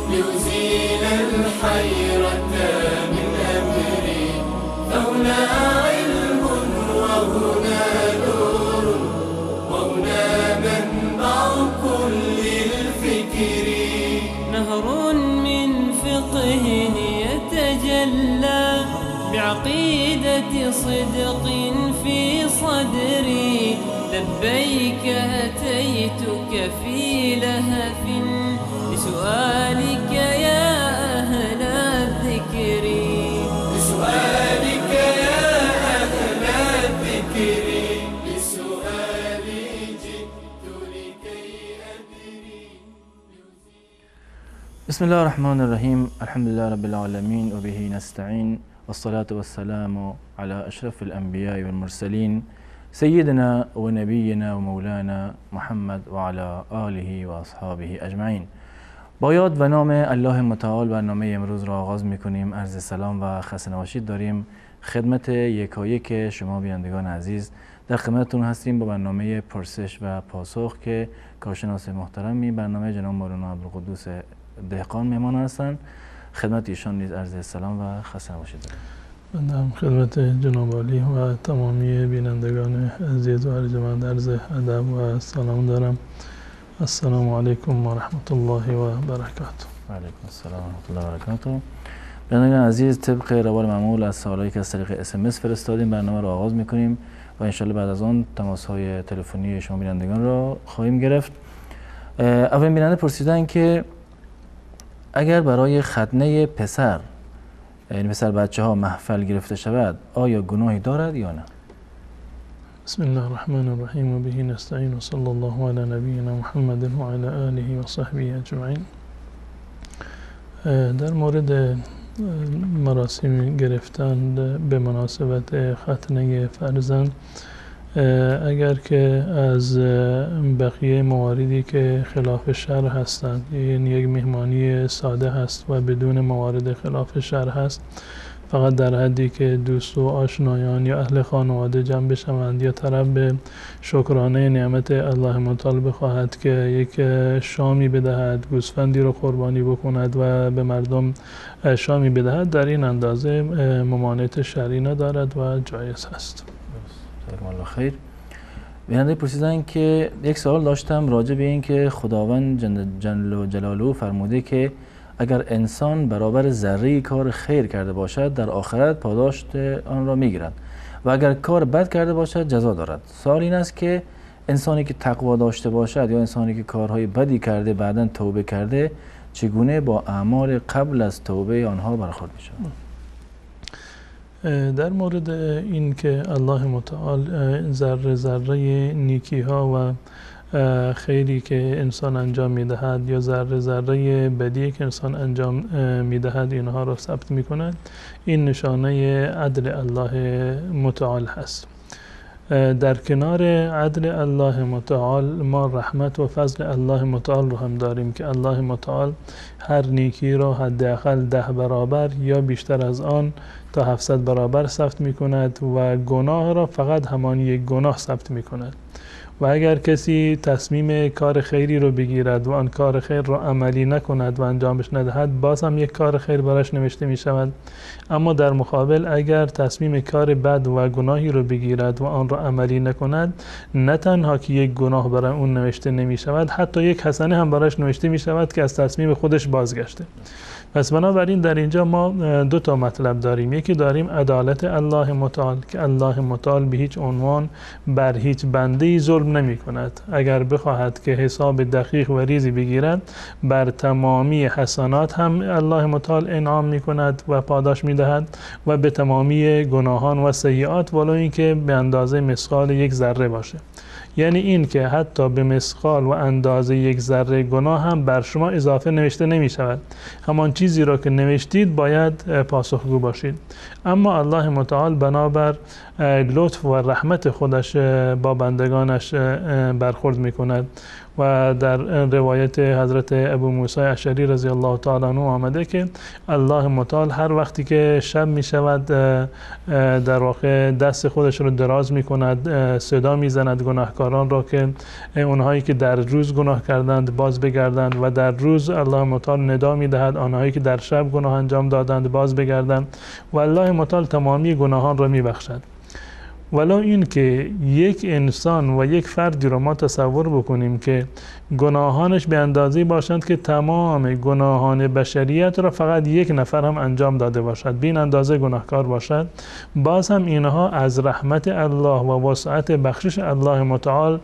لأزيل الحيرة من أمري، فهنا علم وهنا نور وهنا منبع كل الفكر. نهر من فقه يتجلى بعقيدة صدق في صدري، لبيك أتيتك في لهف بسؤالك يا أهل الذكر. بسؤالك يا أهل الذكر، بسؤالي جئت لكي أدري. بسم الله الرحمن الرحيم. الحمد لله رب العالمين وبه نستعين، والصلاة والسلام على أشرف الأنبياء والمرسلين سيدنا ونبينا ومولانا محمد وعلى آله و اصحابه اجمعین. با یاد و نام الله متعال برنامه امروز را آغاز میکنیم. عرض سلام و خسته نباشید داریم خدمت یکایک شما بینندگان عزیز. در خدمتتون هستیم با برنامه پرسش و پاسخ که کارشناس محترمی برنامه جناب مولانا عبدالقدوس دهقان مهمان هستند. خدمت ایشان نیز عرض سلام و خسته نباشید داریم. من خدمت جناب عالی و تمامی بینندگان عزیز و ارجمند عرض ادب و سلام دارم. السلام علیکم و رحمت الله و برکاته. و علیکم السلام و رحمت الله و برکاته. بینندگان عزیز، طبق روال معمول از سوالایی که از طریق SMS فرستادیم برنامه را آغاز میکنیم و انشالله بعد از آن تماس‌های تلفنی شما بینندگان را خواهیم گرفت. اولین بیننده پرسیدن که اگر برای ختنه پسر، یعنی پسر بچه ها محفل گرفته شود، آیا گناهی دارد یا نه؟ بسم الله الرحمن الرحیم و به نستعین و صلی الله علی نبینا محمد و علی آله و صحبه اجمعین. در مورد مراسم گرفتن به مناسبت ختنه فرزند، اگر که از بقیه مواردی که خلاف شرع هستند، یعنی یک مهمانی ساده هست و بدون موارد خلاف شرع هست، فقط در حدی که دوست و آشنایان یا اهل خانواده جمع بشوند یا طرف به شکرانه نعمت الله متعال بخواهد که یک شامی بدهد، گوسفندی رو قربانی بکند و به مردم شامی بدهد، در این اندازه ممانعت شرعی ندارد و جایز هست. جزاکم الله خیر. بیننده پرسیدن که یک سوال داشتم راجع به این که خداوند جل جلاله فرموده که اگر انسان برابر ذره کار خیر کرده باشد در آخرت پاداش آن را میگیرد و اگر کار بد کرده باشد جزا دارد. سوال این است که انسانی که تقوا داشته باشد یا انسانی که کارهای بدی کرده بعداً توبه کرده چگونه با اعمال قبل از توبه آنها برخورد میشود؟ در مورد این که الله متعال ذره ذره نیکی ها و خیری که انسان انجام میدهد یا ذره ذره بدی که انسان انجام میدهد اینها را ثبت میکند، این نشانه عدل الله متعال هست. در کنار عدل الله متعال ما رحمت و فضل الله متعال رو هم داریم که الله متعال هر نیکی را حداقل 10 برابر یا بیشتر از آن تا 700 برابر ثبت می کند و گناه را فقط همان یک گناه ثبت می کند. و اگر کسی تصمیم کار خیری رو بگیرد و آن کار خیر را عملی نکند و انجامش ندهد، باز هم یک کار خیر براش نوشته می شود. اما در مقابل اگر تصمیم کار بد و گناهی رو بگیرد و آن را عملی نکند، نه تنها که یک گناه برای اون نوشته نمی شود، حتی یک حسنه هم براش نوشته می شود که از تصمیم خودش بازگشته. پس بنابراین در اینجا ما 2 تا مطلب داریم. یکی داریم عدالت الله متعال که الله متعال به هیچ عنوان بر هیچ بنده‌ای ظلم نمی کند. اگر بخواهد که حساب دقیق و ریزی بگیرد، بر تمامی حسنات هم الله متعال انعام می کند و پاداش می دهد و به تمامی گناهان و سیئات ولو اینکه به اندازه مثقال یک ذره باشه. یعنی این که حتی به مثقال و اندازه یک ذره گناه هم بر شما اضافه نوشته نمی شود. همان چیزی را که نوشتید باید پاسخگو باشید. اما الله متعال بنابر لطف و رحمت خودش با بندگانش برخورد می کند و در روایت حضرت ابو موسی اشعری رضی الله تعالی عنه آمده که الله متعال هر وقتی که شب می شود در واقع دست خودش رو دراز می کند، صدا می زند گناهکاران را که اونهایی که در روز گناه کردند باز بگردند و در روز الله متعال ندا می دهد آنهایی که در شب گناه انجام دادند باز بگردند و الله متعال تمامی گناهان را می بخشد. ولو این که یک انسان و یک فردی رو ما تصور بکنیم که گناهانش به اندازه‌ای باشند که تمام گناهان بشریت را فقط یک نفر هم انجام داده باشد، بین اندازه گناهکار باشد، باز هم اینها از رحمت الله و وسعت بخشش الله متعال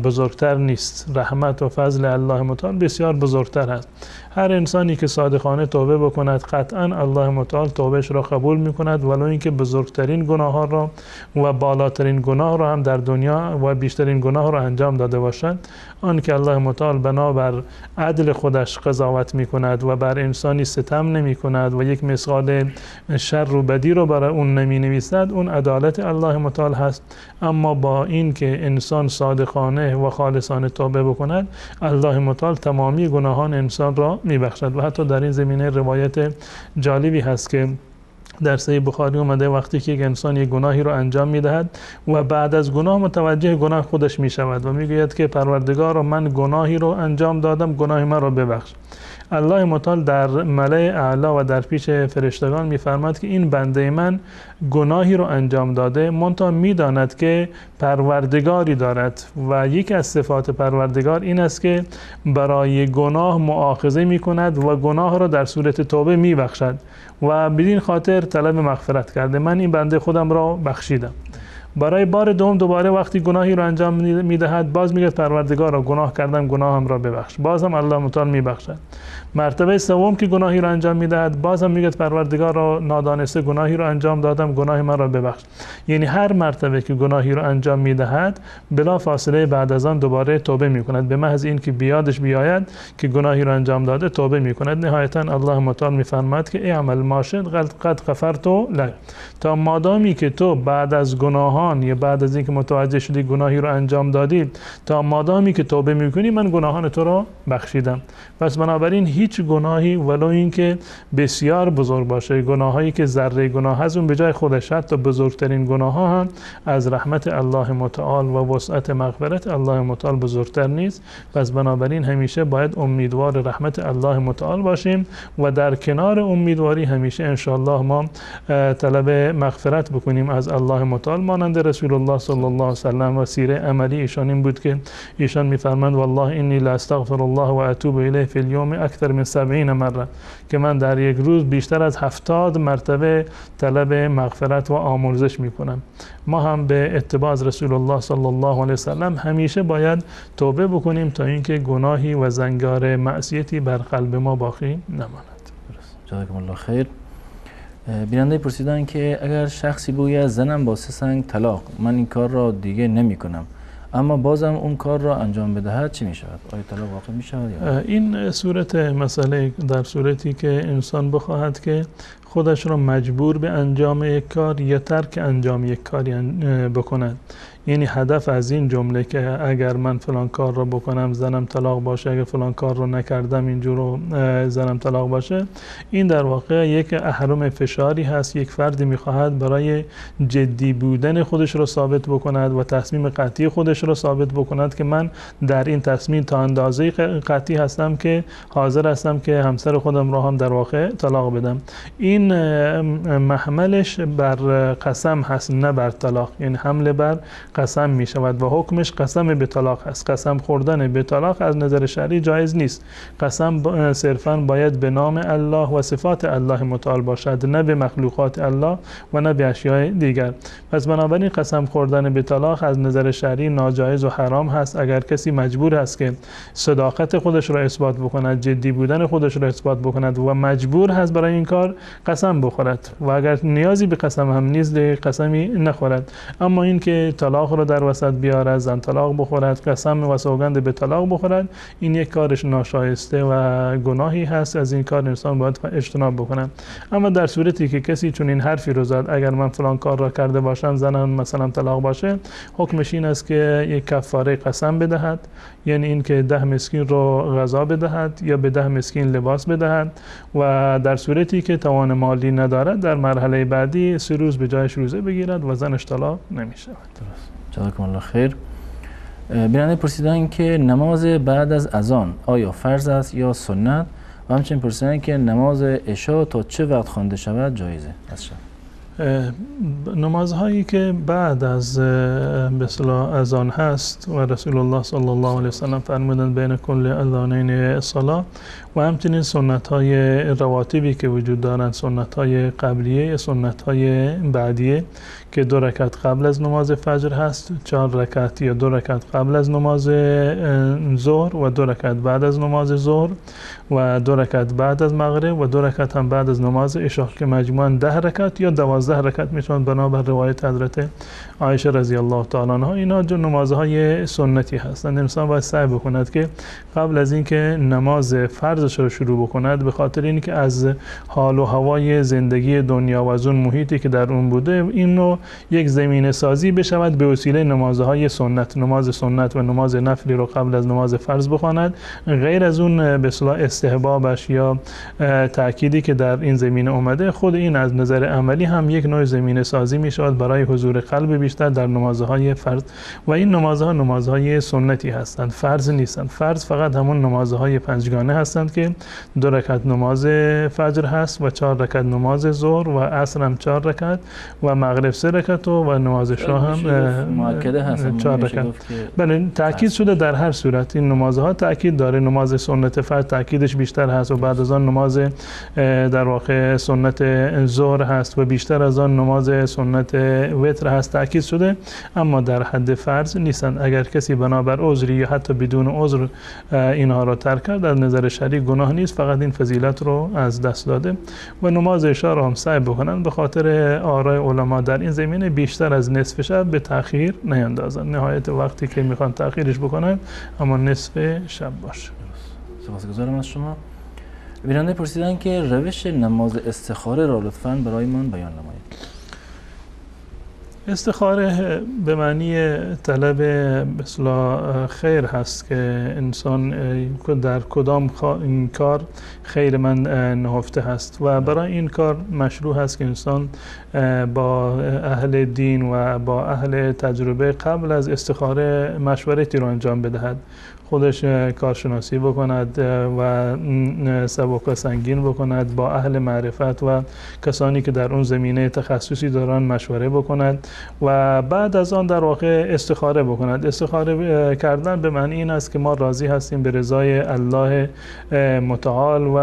بزرگتر نیست. رحمت و فضل الله متعال بسیار بزرگتر است. هر انسانی که صادقانه توبه بکند قطعا الله متعال توبهش را قبول میکند، ولو اینکه بزرگترین گناه ها را و بالاترین گناه را هم در دنیا و بیشترین گناه را انجام داده باشد. آن که الله متعال بنابر عدل خودش قضاوت میکند و بر انسانی ستم نمی کند و یک مثقال شر و بدی رو برای اون نمی نویسد، اون عدالت الله متعال هست. اما با این که انسان صادقانه و خالصانه توبه بکند، الله متعال تمامی گناهان انسان را میبخشد. و حتی در این زمینه روایت جالبی هست که در صحیح بخاری اومده وقتی که یک انسان یک گناهی رو انجام میدهد و بعد از گناه متوجه گناه خودش میشود و میگوید که پروردگار من گناهی رو انجام دادم، گناه من رو ببخش. الله متعال در ملأ اعلی و در پیش فرشتگان میفرماد که این بنده من گناهی رو انجام داده، منتها میداند که پروردگاری دارد و یکی از صفات پروردگار این است که برای گناه مؤاخذه میکند و گناه را در صورت توبه میبخشد و بدین خاطر طلب مغفرت کرده. من این بنده خودم را بخشیدم. برای بار دوم دوباره وقتی گناهی رو انجام میدهد باز میگه پروردگارا گناه کردم، گناهم را ببخش. باز هم الله متعال میبخشد. مرتبه سوم که گناهی رو انجام میدهد باز هم میگه پروردگارا نادانسته گناهی رو انجام دادم، گناه من را ببخش. یعنی هر مرتبه که گناهی رو انجام میدهد بلا فاصله بعد از آن دوباره توبه میکند، به محض این که بیادش بیاید که گناهی رو انجام داده توبه میکند. نهایتا الله متعال میفرماد که اعمل ما شئت قد غفرت لک، تا مادامی که تو بعد از گناهان یا بعد از اینکه متوجه شدی گناهی رو انجام دادی، تا مادامی که توبه میکنی من گناهان تو رو بخشیدم. پس بنابراین هیچ گناهی ولو اینکه بسیار بزرگ باشه، گناهایی که ذره گناه از اون به جای خودش حتی بزرگترین گناه ها هم از رحمت الله متعال و وسعت مغفرت الله متعال بزرگتر نیست. پس بنابراین همیشه باید امیدوار رحمت الله متعال باشیم و در کنار امیدواری همیشه انشاءالله ما طلب مغفرت بکنیم از الله متعال. مانند رسول الله صلی الله علیه و سلم و سیره عملی ایشان این بود که ایشان میفرمایند والله انی لا استغفر الله و اتوب الیه فی اليوم اکثر من 70 مره، که من در یک روز بیشتر از 70 مرتبه طلب مغفرت و آمرزش میکنم. ما هم به اتباع از رسول الله صلی الله علیه و سلم همیشه باید توبه بکنیم تا اینکه گناهی و زنگار معصیتی بر قلب ما باقی نماند. جزاکم الله خیر. بیننده پرسیدن که اگر شخصی بگوید زنم با 3 سنگ طلاق، من این کار را دیگه نمی کنم، اما بازم اون کار را انجام بدهد چی می شود؟ آیا طلاق واقع می شود یا این صورت مسئله در صورتی که انسان بخواهد که خودش را مجبور به انجام یک کار یا ترک انجام یک کاری بکند، یعنی هدف از این جمله که اگر من فلان کار را بکنم زنم طلاق باشه، اگر فلان کار را نکردم اینجور زنم طلاق باشه، این در واقع یک اهرم فشاری هست. یک فردی میخواهد برای جدی بودن خودش را ثابت بکند و تصمیم قطعی خودش را ثابت بکند که من در این تصمیم تا اندازه قطعی هستم که حاضر هستم که همسر خودم را هم در واقع طلاق بدم. این محملش بر قسم هست نه بر طلاق، یعنی حمله بر قسم می شود و حکمش قسم به طلاق است. قسم خوردن به طلاق از نظر شرعی جایز نیست. قسم صرفا باید به نام الله و صفات الله متعال باشد، نه به مخلوقات الله و نه به اشیاء دیگر. پس بنابراین قسم خوردن به طلاق از نظر شرعی ناجایز و حرام هست. اگر کسی مجبور است که صداقت خودش را اثبات بکند، جدی بودن خودش را اثبات بکند و مجبور هست برای این کار قسم بخورد و اگر نیازی به قسم هم نیست قسمی نخورد. اما این که طلاق طلاق رو در وسط بیارد، زن طلاق بخورد، قسم و سوگند به طلاق بخورد، این یک کارش ناشایسته و گناهی هست. از این کار انسان باید اجتناب بکنه. اما در صورتی که کسی چون این حرفی رو زد اگر من فلان کار را کرده باشم زنم مثلا طلاق باشه، حکمش این است که یک کفاره قسم بدهد، یعنی این که 10 مسکین رو غذا بدهد یا به 10 مسکین لباس بدهد و در صورتی که توان مالی ندارد در مرحله بعدی 3 روز به جایش روزه بگیرد و زنش طلاق نمی‌شود. جزاکم الله خیر. بیننده پرسیدن که نماز بعد از اذان آیا فرض است یا سنت و همچنین پرسیدن که نماز عشا تا چه وقت خوانده شود جایزه است؟ نمازهایی که بعد از به اصطلاح اذان هست و رسول الله صلی الله علیه و سلم فرمودند بین کل اذانین صلاه و همچنین سنت های رواتبی که وجود دارند، سنت های قبلیه، سنت های بعدیه که 2 رکعت قبل از نماز فجر هست، 4 رکعت یا 2 رکعت قبل از نماز ظهر و 2 رکعت بعد از نماز ظهر و 2 رکعت بعد از مغرب و 2 رکعت هم بعد از نماز عشا که مجموعاً 10 رکعت یا 12 رکعت میشون بنابر روایت حضرت عایشه رضی الله تعالی عنها. اینا جو نمازهای سنتی هستند. انسان باید سعی بکند که قبل از اینکه نماز فرضش رو شروع بکند، به خاطر اینکه از حال و هوای زندگی دنیا و از اون محیطی که در اون بوده اینو یک زمینه سازی بشود به وسیله نمازهای سنت، نماز سنت و نماز نفلی رو قبل از نماز فرض بخواند. غیر از اون به اصطلاح استحبابش یا تأکیدی که در این زمینه اومده، خود این از نظر عملی هم یک نوع زمینه سازی می شود برای حضور قلب بیشتر در نمازهای فرض و این نمازها نمازهای سنتی هستند، فرض نیستند. فرض فقط همون نمازهای 5گانه هستند که 2 رکعت نماز فجر هست و 4 رکعت نماز ظهر و عصر هم 4 رکعت و مغرب 3 رکعت و نماز شاه هم مؤکده هست 4 رکعت. بله تاکید شده در هر صورت این نمازها تاکید داره. نماز سنت فرض تاکیدش بیشتر هست و بعد از آن نماز در واقع سنت ظهر هست و بیشتر از آن نماز سنت وتر هست تاکید شده، اما در حد فرض نیستند. اگر کسی بنابر عذری یا حتی بدون عذر اینها را ترک کرد در نظر شرعی گناه نیست، فقط این فضیلت رو از دست داده. و نماز عشا را هم سعی بکنند به خاطر آرای علما در این زمینه بیشتر از نصف شب به تأخیر نیندازند، نهایت وقتی که میخوان تأخیرش بکنند اما نصف شب باشه. سپاسگزارم از شما. بیننده پرسیدن که روش نماز استخاره را لطفاً برای من بیان نمایید. استخاره به معنی طلب اصلاح خیر هست که انسان در کدام این کار خیر من نهفته هست و برای این کار مشروع هست که انسان با اهل دین و با اهل تجربه قبل از استخاره مشورتی رو انجام بدهد، خودش کارشناسی بکند و سبک و سنگین بکند، با اهل معرفت و کسانی که در اون زمینه تخصصی دارن مشوره بکند و بعد از آن در واقع استخاره بکند. استخاره کردن به معنی این است که ما راضی هستیم به رضای الله متعال و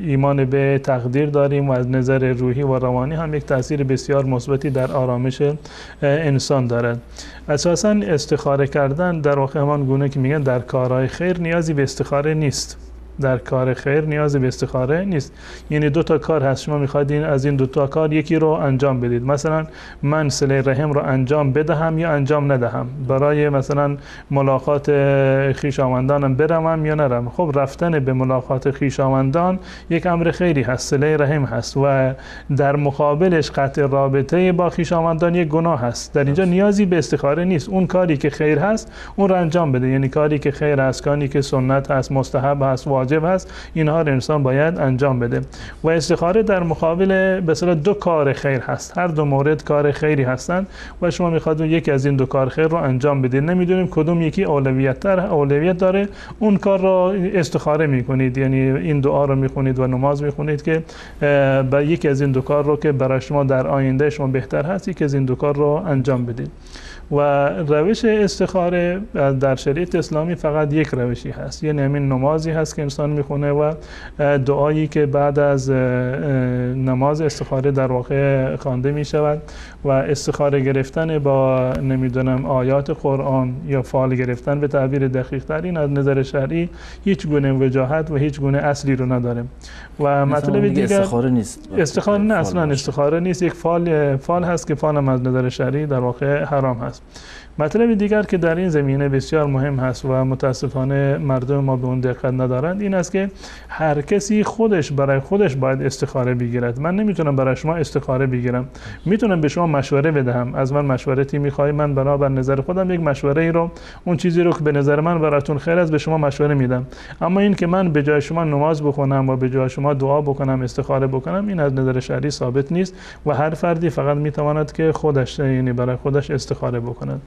ایمان به تقدیر داریم و از نظر روحی و روانی هم یک تاثیر بسیار مثبتی در آرامش انسان دارد. اساساً استخاره کردن در واقع همان گونه که میگن در کارهای خیر نیازی به استخاره نیست. در کار خیر نیازی به استخاره نیست. یعنی 2 تا کار هست، شما میخواید از این 2 تا کار یکی رو انجام بدید. مثلا من صله رحم رو انجام بدهم یا انجام ندهم، برای مثلا ملاقات خویشاوندانم برم یا نرم. خب رفتن به ملاقات خویشاوندان یک امر خیری هست، صله رحم هست و در مقابلش قطع رابطه با خویشاوندان یک گناه هست. در اینجا نیازی به استخاره نیست. اون کاری که خیر هست اون رو انجام بده، یعنی کاری که خیر هست، کاری که سنت هست، مستحب هست، واجب هست، اینها رو انسان باید انجام بده. و استخاره در مقابل به اصطلاح 2 کار خیر هست، هر 2 مورد کار خیری هستند و شما میخواد یکی از این 2 کار خیر رو انجام بدید، نمیدونیم کدوم یکی اولویت داره، اون کار رو استخاره میکنید، یعنی این دعا رو میخونید و نماز میخونید که با یکی از این 2 کار رو که برای شما در آینده شما بهتر هست یکی از این 2 کار رو انجام بدید. و روش استخاره در شریعت اسلامی فقط یک روشی هست، یعنی همین نمازی هست که انسان میخونه و دعایی که بعد از نماز استخاره در واقع خوانده میشود و استخاره گرفتن با نمیدونم آیات قرآن یا فال گرفتن به تعبیر دقیق تر، این از نظر شرعی هیچ گونه وجاهت و هیچ گونه اصلی رو نداره. و مطلب دیگر استخاره نیست. استخاره نه، اصلا استخاره نیست، یک فال هست که فال هم از نظر شرعی در واقع حرام هست. مطلب دیگر که در این زمینه بسیار مهم هست و متاسفانه مردم ما به اون دقت ندارند این است که هر کسی خودش برای خودش باید استخاره بگیرد. من نمیتونم برای شما استخاره بگیرم، میتونم به شما مشوره بدهم، از من مشورتی میخوای، من بنابر نظر خودم یک مشوره ای رو، اون چیزی رو که به نظر من براتون خیر است به شما مشوره میدم. اما این که من به جای شما نماز بخونم و به جای شما دعا بکنم، استخاره بکنم، این از نظر شرعی ثابت نیست و هر فردی فقط میتواند که خودش، یعنی برای خودش استخاره بکند.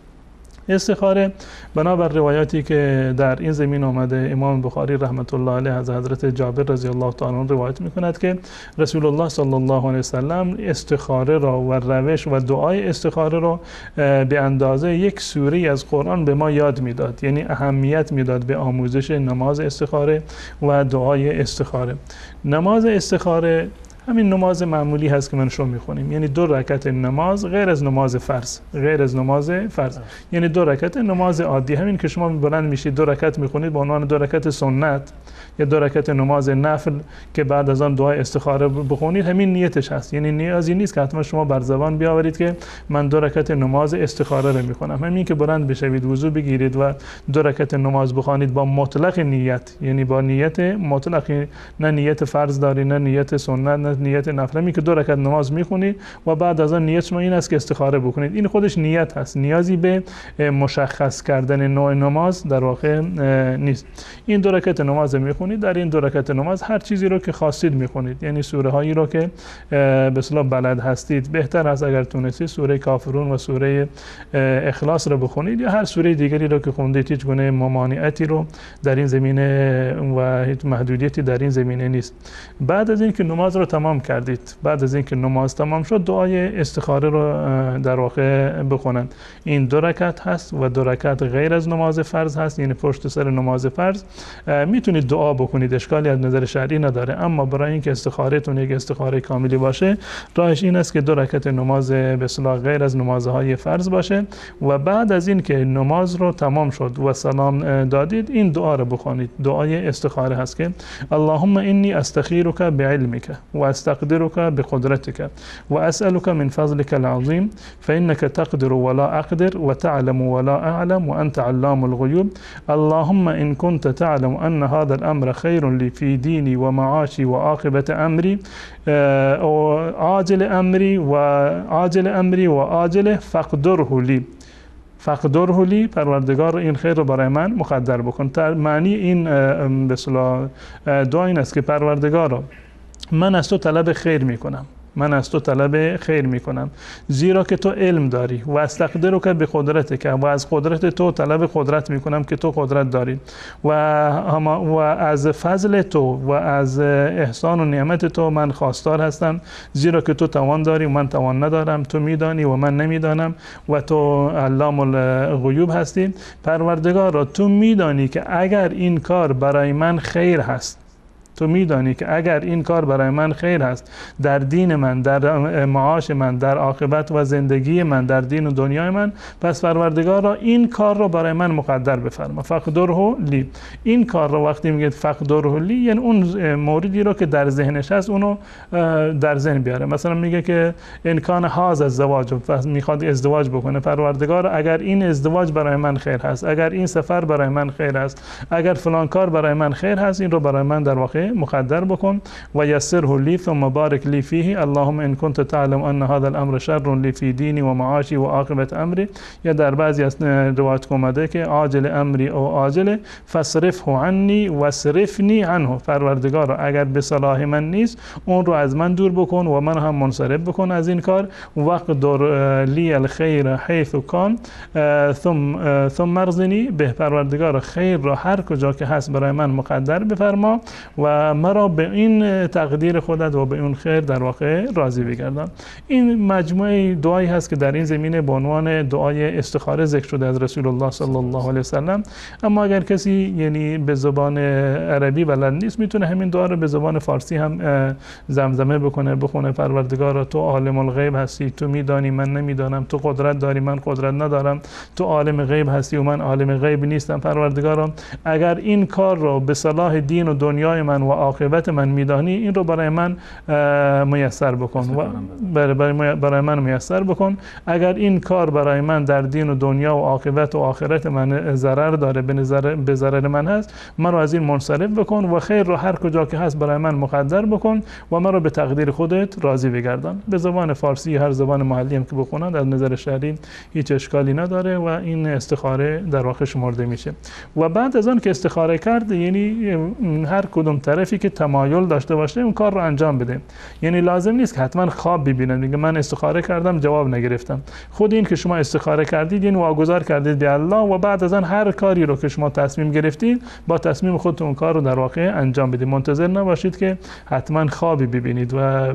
استخاره بنابر روایاتی که در این زمین آمده، امام بخاری رحمت الله علیه از حضرت جابر رضی الله تعالی عنه روایت میکند که رسول الله صلی الله علیه وسلم استخاره را و روش و دعای استخاره را به اندازه یک سوره از قرآن به ما یاد میداد، یعنی اهمیت میداد به آموزش نماز استخاره و دعای استخاره. نماز استخاره همین نماز معمولی هست که من شما میخونیم، یعنی 2 رکعت نماز غیر از نماز فرض، یعنی 2 رکعت نماز عادی، همین که شما بلند میشید 2 رکعت میخونید به عنوان 2 رکعت سنت یا 2 رکعت نماز نفل که بعد از آن دعای استخاره بخونید، همین نیتش هست. یعنی نیازی نیست که حتما شما بر زبان بیاورید که من 2 رکعت نماز استخاره رو میخونم، همین که بلند بشوید وضو بگیرید و 2 رکعت نماز بخوانید با مطلق نیت، یعنی با نیت مطلق، نه نیت فرض داری نه نیت سنت نه نیت نفل، که 2 رکعت نماز میخونید و بعد از آن نیت شما این است که استخاره بکنید، این خودش نیت هست، نیازی به مشخص کردن نوع نماز در واقع نیست. این 2 رکعت نماز میخونید، در این 2 رکعت نماز هر چیزی رو که خواستید میخونید، یعنی سوره هایی رو که به اصطلاح بلد هستید، بهتر است اگر تونستید سوره کافرون و سوره اخلاص رو بخونید یا هر سوره دیگری رو که خوندید، هیچ گونه ممانعتی رو در این زمینه و هیچ محدودیتی در این زمینه نیست. بعد از اینکه نماز رو تمام کردید، بعد از اینکه نماز تمام شد، دعای استخاره رو در واقع بخونند. این 2 رکعت هست و 2 رکعت غیر از نماز فرض هست، یعنی پشت سر نماز فرض میتونید دعا بکنید، اشکالی از نظر شرعی نداره، اما برای اینکه استخارهتون یک استخاره کاملی باشه، راهش این است که 2 رکعت نماز به اصطلاح غیر از نمازهای فرض باشه و بعد از اینکه نماز رو تمام شد و سلام دادید، این دعا رو بخونید. دعای استخاره هست که اللهم انی استخیرک بعلمک و استقدرك بقدرتك وأسألك من فضلك العظيم فإنك تقدر ولا أقدر وتعلم ولا أعلم وأنت علام الغيوب اللهم إن كنت تعلم أن هذا الأمر خير لي في ديني ومعاشي وعاقبة أمري عاجل أمري وآجله فقدره لی، پروردگار این خیر رو برای من مقدر بکن. معنی این به اصطلاح دعا این است که پروردگارا من از تو طلب خیر میکنم، زیرا که تو علم داری و استقدرک به قدرتک و از قدرت تو طلب قدرت میکنم که تو قدرت داری و از فضل تو و از احسان و نعمت تو من خواستار هستم، زیرا که تو توان داری و من توان ندارم، تو میدانی و من نمیدانم و تو علام الغیوب هستی. پروردگارا تو میدانی که اگر این کار برای من خیر هست، در دین من، در معاش من، در عاقبت و زندگی من، در دین و دنیای من، پس پروردگارا این کار رو برای من مقدر بفرما. فقدره لی، این کار رو وقتی میگه فقدره لی یعنی اون موردی رو که در ذهنش هست اونو در ذهن بیاره. مثلا میگه که امکان هاذا الزواج، میخواد ازدواج بکنه، پروردگار اگر این ازدواج برای من خیر هست، اگر این سفر برای من خیر هست، اگر فلان کار برای من خیر هست، این رو برای من در واقع مقدر بکن و یسره لی ثم بارک لی فیه اللهم ان کنت تعلم ان هذا الامر شر لی فی دینی و معاشی و عاقبت امری، یا در بعضی از روایات اومده که عاجل امری او عاجل فصرفه عنی واصرفنی عنه، پروردگار اگر به صلاح من نیست اون رو از من دور بکن و من هم منصرف بکن از این کار. وقدر لی الخیر حیث کان ثم ارزنی به، پروردگار خیر را هر کجا که هست برای من مقدر بفرما و و مرا به این تقدیر خودت و به اون خیر در واقع راضی بگردان. این مجموعه دعایی هست که در این زمینه به عنوان دعای استخاره ذکر شده از رسول الله صلی الله علیه وسلم. اما اگر کسی یعنی به زبان عربی بلد نیست، میتونه همین دعا رو به زبان فارسی هم زمزمه بخونه. پروردگارا تو عالم الغیب هستی، تو میدانی من نمیدانم، تو قدرت داری من قدرت ندارم، تو عالم غیب هستی و من عالم غیب نیستم. پروردگارا اگر این کار رو به صلاح دین و دنیای من و عاقبت من میدانی، این رو برای من میسر بکن و برای من میسر بکن. اگر این کار برای من در دین و دنیا و عاقبت و آخرت من ضرر داره، به ضرر من هست، من رو از این منصرف بکن و خیر رو هر کجا که هست برای من مقدر بکن و من رو به تقدیر خودت راضی بگردان. به زبان فارسی هر زبان محلی هم که بخونند از نظر شرعی هیچ اشکالی نداره و این استخاره در واقع شمرده میشه. و بعد از آن که استخاره کرد، یعنی هر کدوم طرفی که تمایل داشته باشه اون کار رو انجام بده. یعنی لازم نیست که حتما خواب ببینید میگه من استخاره کردم جواب نگرفتم. خود این که شما استخاره کردید یعنی واگذار کردید به الله و بعد از آن هر کاری رو که شما تصمیم گرفتید با تصمیم خودتون اون کار رو در واقع انجام بدید. منتظر نباشید که حتما خوابی ببینید. و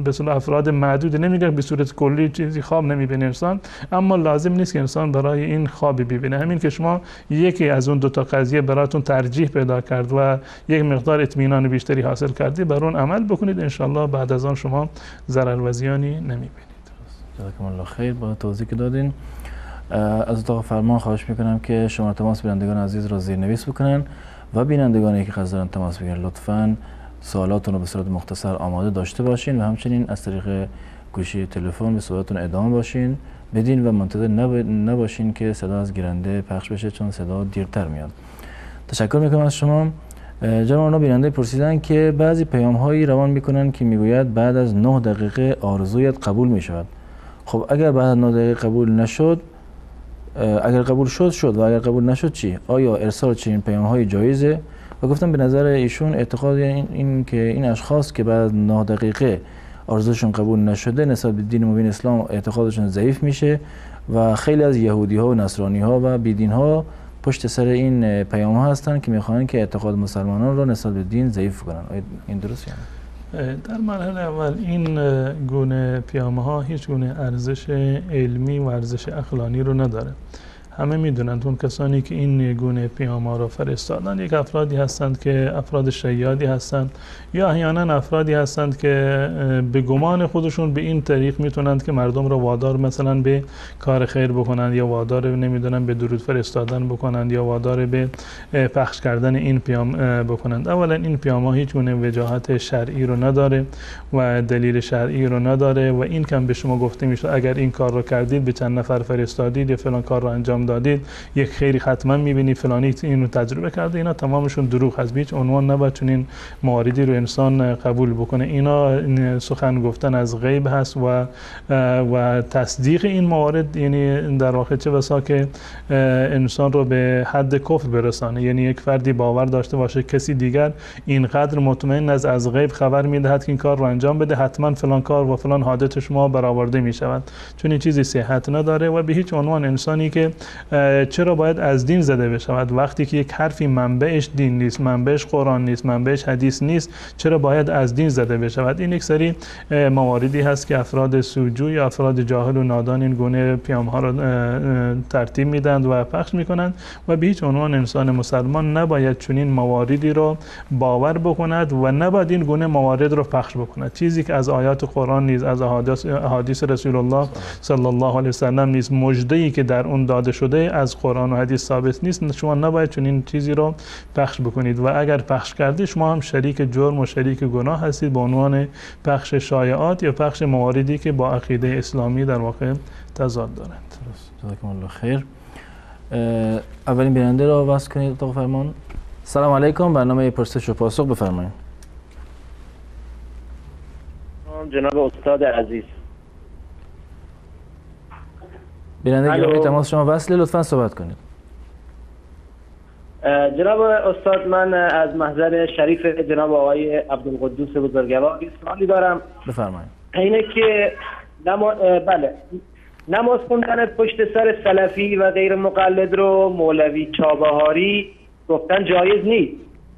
به صورت افراد معدود نمیگه به صورت کلی چیزی خواب نمیبینه انسان، اما لازم نیست که انسان برای این خوابی ببینه. همین که شما یکی از اون دو تا قضیه براتون ترجیح پیدا کرد و یک مقدار اطمینان بیشتری حاصل کردید، بر اون عمل بکنید، انشالله بعد از آن شما ضرر و زیانی نمیبینید. جزاکم الله خیر با توضیح که دادین. از اتاق فرمان خواهش میکنم که شما تماس بینندگان عزیز را زیرنویس بکنن و بینندگانی که قصد دارن تماس بگیرن لطفاً سوالاتون رو به صورت مختصر آماده داشته باشین و همچنین از طریق گوشی تلفن به صحبتتون ادامه باشین بدین و منتظر نباشین که صدا از گیرنده پخش بشه، چون صدا دیرتر میاد. تشکر میکنم از شما. جناب بیننده پرسیدن که بعضی پیام هایی روان میکنن که میگوید بعد از 9 دقیقه آرزویت قبول میشود. خب اگر بعد از 9 دقیقه قبول نشد، اگر قبول شد و اگر قبول نشد چی؟ آیا ارسال چنین پیام های جایزه؟ و گفتم به نظر ایشون اعتقاد این که این اشخاص که بعد از 9 دقیقه آرزوشون قبول نشده نسبت به دین مبین اسلام اعتقادشون ضعیف میشه و خیلی از یهودی ها و نصرانی ها و بیدین ها پشت سر این پیام ها هستن که میخوان که اعتقاد مسلمانان رو نسبت به دین ضعیف کنن. این درست یعنی؟ در مرحله اول این گونه پیام ها هیچ گونه ارزش علمی و ارزش اخلاقی رو نداره. همه میدونند اون کسانی که این گونه پیام ها رو فرستادن یک افرادی هستند که افراد شیادی هستند یا احیانا افرادی هستند که به گمان خودشون به این طریق میتونند که مردم رو وادار مثلا به کار خیر بکنند یا وادار نمیدونن به درود فرستادن بکنند یا وادار به پخش کردن این پیام بکنند. اولا این پیام ها هیچ گونه وجاهت شرعی رو نداره و دلیل شرعی رو نداره و این کم به شما گفته میشه اگر این کار رو کردید به چند نفر فرستادید یا فلان کار رو انجام دادید یک خیری حتما میبینید فلانی اینو تجربه کرده، اینا تمامشون دروغ هست. هیچ عنوان نباید چنین مواردی رو انسان قبول بکنه. اینا سخن گفتن از غیب هست و تصدیق این موارد یعنی در واقع چه بسا که انسان رو به حد کفر برسانه. یعنی یک فردی باور داشته باشه کسی دیگر اینقدر مطمئن از غیب خبر میدهد که این کار رو انجام بده حتما فلان کار و فلان حادث شما برآورده میشود، چون این چیزی صحت نداره. و به هیچ عنوان انسانی که چرا باید از دین زده بشود وقتی که یک حرفی منبعش دین نیست، منبعش قرآن نیست، منبعش حدیث نیست، چرا باید از دین زده بشود؟ این یک سری مواردی هست که افراد سوجو یا افراد جاهل و نادان این گونه پیام ها را ترتیب میدند و پخش میکنند و به هیچ عنوان انسان مسلمان نباید چنین مواردی را باور بکند و نباید این گونه موارد را پخش بکند. چیزی که از آیات قرآن نیست، از احادیث رسول الله صلی الله علیه و سلم نیست، مژده‌ای که در اون داده شده از قرآن و حدیث ثابت نیست، شما نباید چنین چیزی رو پخش بکنید و اگر پخش کردید شما هم شریک جرم و شریک گناه هستید به عنوان پخش شایعات یا پخش مواردی که با عقیده اسلامی در واقع تضاد دارند. جزاکم الله خیر. اولین بیننده را وصل کنید اتاق فرمان. سلام علیکم، برنامه پرسش و پاسخ بفرمایید. جناب استاد عزیز، بیننده گرامی تماس شما وصله، لطفاً صحبت کنید. جناب استاد، من از محضر شریف جناب آقای عبدالقدوس بزرگوار سوالی دارم. بفرمایید. اینه که نماز خوندن پشت سر سلفی و غیر مقلد رو مولوی چابهاری گفتن جایز نیست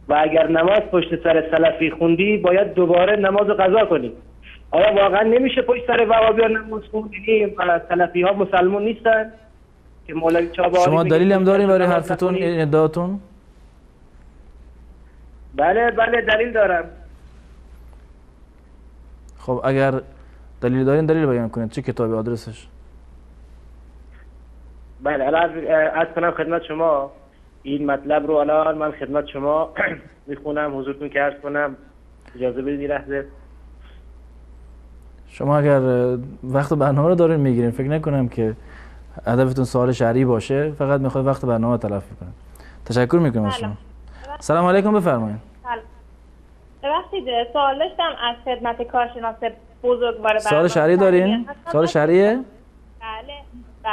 و اگر نماز پشت سر سلفی خوندی باید دوباره نماز قضا کنی. آیا واقعا نمیشه پشت سر وهابیان نماز خوند؟ یعنی سلفی ها مسلمان نیستن که مولوی چابهاری شما دلیل هم دارین برای حرفتون این ادعاتون؟ بله دلیل دارم. خب اگر دلیل دارین دلیل بیان کنید. چه کتابی آدرسش؟ بله الان از کنم خدمت شما این مطلب رو الان من خدمت شما میخونم حضورتون که عرض کنم. اجازه بدید یه لحظه. شما اگر وقت برنامه رو دارین میگیرین فکر نکنم که هدفتون سوال شرعی باشه، فقط میخواد وقت برنامه تلف کنید. تشکر میکنم از شما. سلام علیکم بفرمایید. ببخشید سوال داشتم از خدمت کارشناس بزرگوار. سوال شرعی دارین؟ سوال شرعیه؟ بله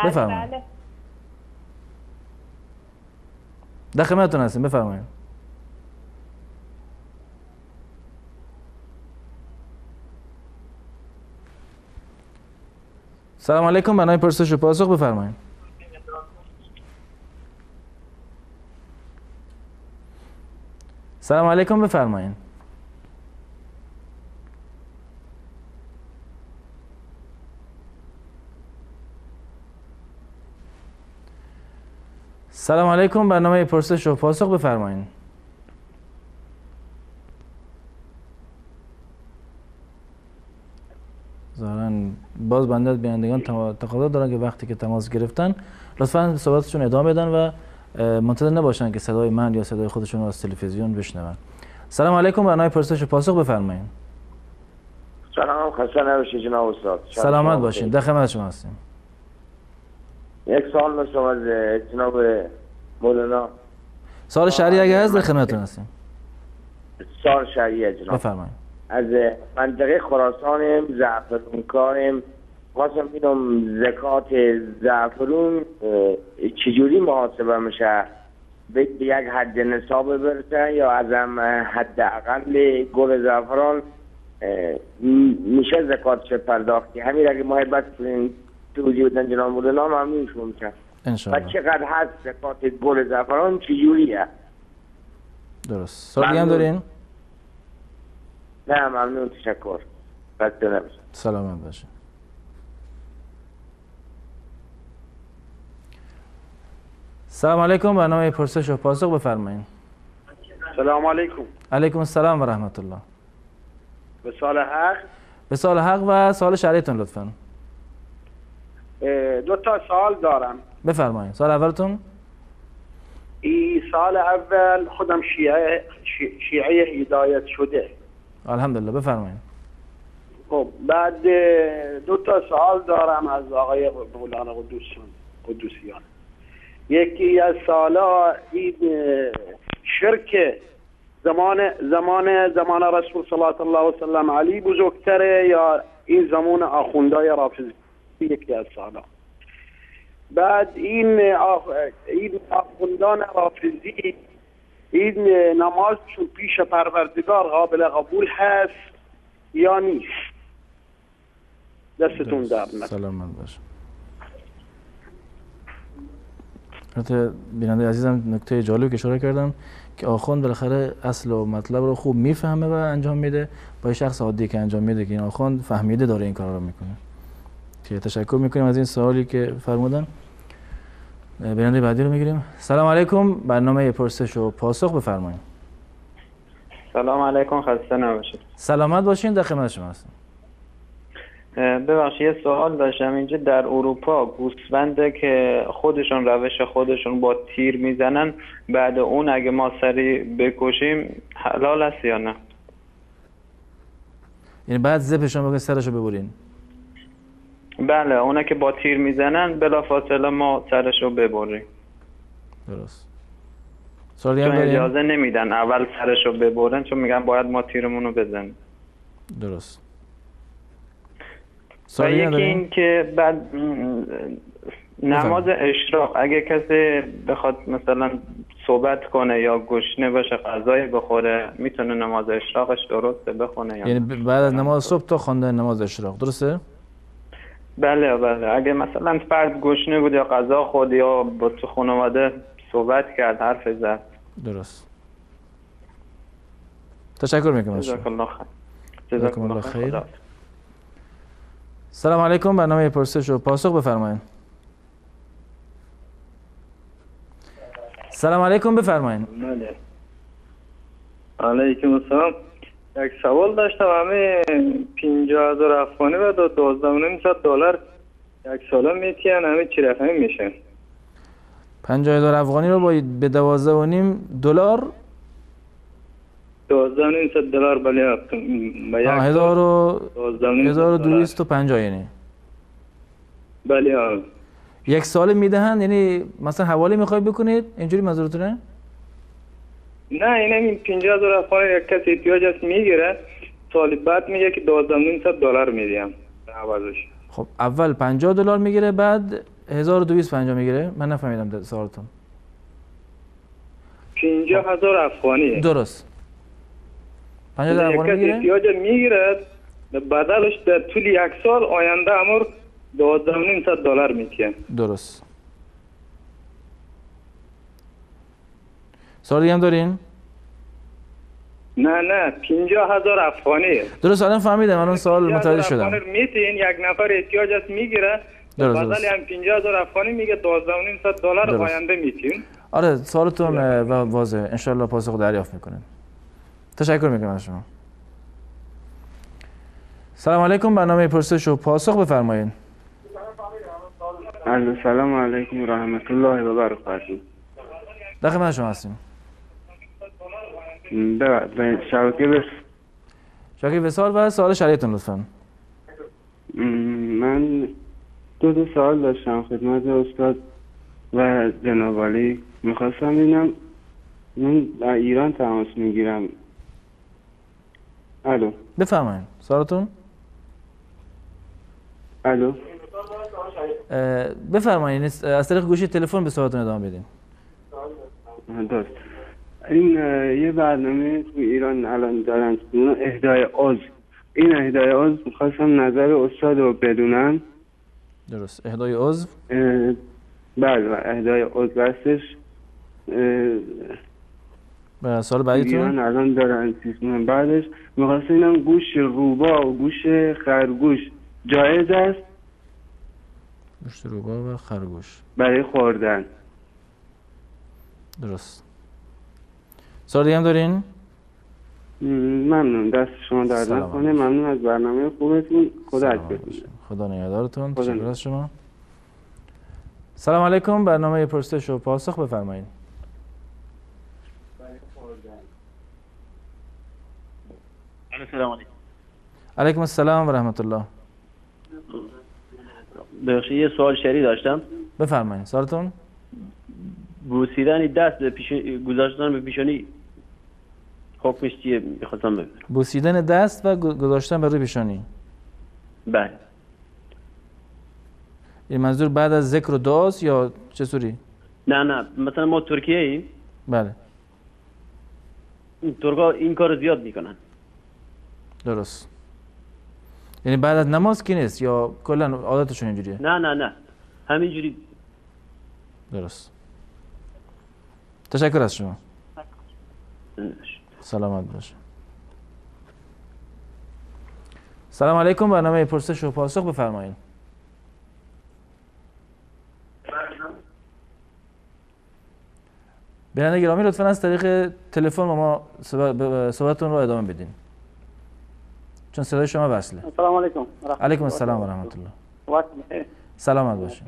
بفرمایید. در خدمتتون هستیم بفرمایید. سلام علیکم، برنامه پرسش و پاسخ بفرمایید. سلام علیکم بفرمایید. سلام علیکم، برنامه پرسش و پاسخ بفرمایید. ظاهراً باز بنده از بینندگان تقاضا دارن که وقتی که تماس گرفتن لطفاً صحبتشون ادامه بدن و منتظر نباشن که صدای من یا صدای خودشون رو از تلویزیون بشنون. سلام علیکم، برنامه پرسش و پاسخ بفرمایید. سلام، خسته نباشید جناب استاد. سلامت باشین، در خدمت شما هستیم. یک سوال داشتم از جناب مولانا. سوال شرعی اگه هست در خدمتتون هستیم. سوال شرعی جناب. بفرمایید. از منطقه خراسان زعفرون کارم خواستم ببینم زکات زعفرون چجوری محاسبه میشه؟ به یک حد نصاب برسه یا از هم حداقل گل زعفران میشه زکاتش پرداختی؟ همین اگه محبت توضیح بدن جناب مولانا ممنون شما میشم. انشاءالله. و چقدر هست زکات گل زعفران چجوریه؟ درست. سوالی هم دارین؟ نه ممنون، تشکر. خسته نباشید. سلامت باشین. سلام علیکم، برنامه پرسش و پاسخ بفرمایید. سلام علیکم. علیکم السلام و رحمت الله. به سال حق. به سال حق و سوال شرعیتون لطفاً. دو تا سوال دارم. بفرمایید. سوال اولتون؟ این سال اول خودم شیعه هدایت شده. الحمدلله بفرمایید. خب بعد دو تا سوال دارم از آقای مولانا قدوسیان. یکی از سالا این شرک زمان رسول صلی الله علیه و سلم علی بزرگتره یا این زمان آخوندای رافضی؟ یکی از سالا. بعد این آخوندان رافضی این نمازشون پیش پروردگار قابل قبول هست یا نیست؟ دستتون در نکنه. سلامت باشه. البته بیننده عزیزم نکته جالب که اشاره کردم که آخوند بالاخره اصل و مطلب رو خوب میفهمه و انجام میده، با شخص عادی که انجام میده که این آخوند فهمیده داره این کار رو میکنه. که تشکر میکنیم از این سوالی که فرمودن. بیننده بعدی رو میگیریم. سلام علیکم، برنامه پرسش و پاسخ بفرمایید. سلام علیکم، خسته نباشید. سلامت باشین، در خدمت شما هستم. ببخشید یه سوال داشتم. اینجا در اروپا گوسفنده که خودشون روش خودشون با تیر میزنن، بعد اون اگه ما سری بکشیم حلال است یا نه؟ یعنی بعد ذبحشون بکنین سرشو ببرین؟ بله، اونا که با تیر میزنن بلافاصله ما سرشو ببریم. درست. سوالی هم چون داریم؟ اجازه نمیدن اول سرشو ببرن، چون میگن باید ما تیرمونو بزنیم. درست. و یکی این که بعد نماز اشراق اگه کسی بخواد مثلا صحبت کنه یا گشنه باشه غذای بخوره، میتونه نماز اشراقش درسته بخونه یا یعنی بعد از نماز صبح تا خواندن نماز اشراق، درسته؟ بله. اگه مثلا فرد گشنه بود یا غذا خورد یا با تو خانواده صحبت کرد، حرف زد. درست. تشکر میکنم از شما. جزاک الله خیر. جزاکم الله خیر. سلام علیکم. برنامه پرسش و پاسخ بفرمایید. سلام علیکم بفرمایید. علیکم السلام. یک سوال داشتم. همه 50,000 افغانی و 12.5 دلار یک ساله میتین، همه چی رقمی میشه؟ 50,000 افغانی رو باید به 12.5 دلار 12.5 دلار بله. 1250 یعنی بله. یک سال میدهند، یعنی مثلا حواله میخوای بکنید اینجوری منظورتونه؟ نه این 50,000 افغانی یک کسی احتیاج است میگیره، سال بعد میگه که 12.5 دلار میدیم عوضش. خب اول 50 دلار میگیره بعد 1250 میگیره؟ من نفهمیدم سوالتون. 50,000 افغانی درست. 50,000 افغانی میگیره؟ احتیاج میگیره، بدلش در طول یک سال آینده امور 12.5 دلار میتین. درست. سوال دیگه هم دارین؟ نه 50,000 افغانی. درست الان فهمیدم، الان سوال متوجه شدم. میتین یک نفر احتیاج است میگیره، بدل هم 50,000 افغانی میگه 12.5 دلار آینده میتین. آره سوالتون واضحه، ان شاء الله پاسخ دریافت میکنیم. تشکر میکنم از شما. سلام علیکم. برنامه پرسش و پاسخ بفرمایید. سلام علیکم و رحمت الله و برکاته. در خدمت شما هستیم. به شبکه وصال و سوال شریعتون لطفاً. من دو سوال داشتم خدمت استاد و جناب عالی. میخواستم ببینم، من در ایران تماس میگیرم. الو بفرمایید سوالتون. الو بفرمایید، از طریق گوشی تلفن به سوالتون ادامه بدین. درست. این یه برنامه تو ایران الان دارن اهدای عضو. این اهدای عضو میخواستم نظر استاد رو بدونم. درست. اهدای عضو؟ بله اهدای عضو هستش. به سال بعدیتون؟ ایران الان دارن سیستم. بعدش میخواستم اینم گوش روبا و گوش خرگوش جایز است؟ گوشت روبا و خرگوش برای خوردن. درست. سوال دیگه هم دارین؟ ممنون، دست شما درد نکنه. ممنون از برنامه خوبتون. خدا حفظتون. خدا نگهدارتون. تشکر از شما. سلام علیکم. برنامه پرسش و پاسخ بفرمایید. سلام علیکم. علیکم السلام و رحمت الله. بخشی یه سوال شریع داشتم. بفرمایید سوالتون. بوسیدن دست به گذاشتن به پیشانی حکمش چیه می‌خواستم بدونم. بوسیدن دست و گذاشتن بر روی پیشانی. بله. این منظور بعد از ذکر و دعاست یا چه سوری؟ نه مثلا ما ترکیه ایم. بله. ترکا این کار زیاد میکنن. درست. یعنی بعد از نماز کی نیست یا کلا عادتشون اینجوریه؟ نه همینجوری. درست. تشکر از شما. سلامت باشه. سلام علیکم. برنامه پرسش و پاسخ بفرمایید. بیننده گرامی لطفاً از طریق تلفن ما صحبتتون رو ادامه بدین چون صدای شما وصله. سلام علیکم. علیکم السلام و رحمت الله. وقت بخیر. سلامت باشید.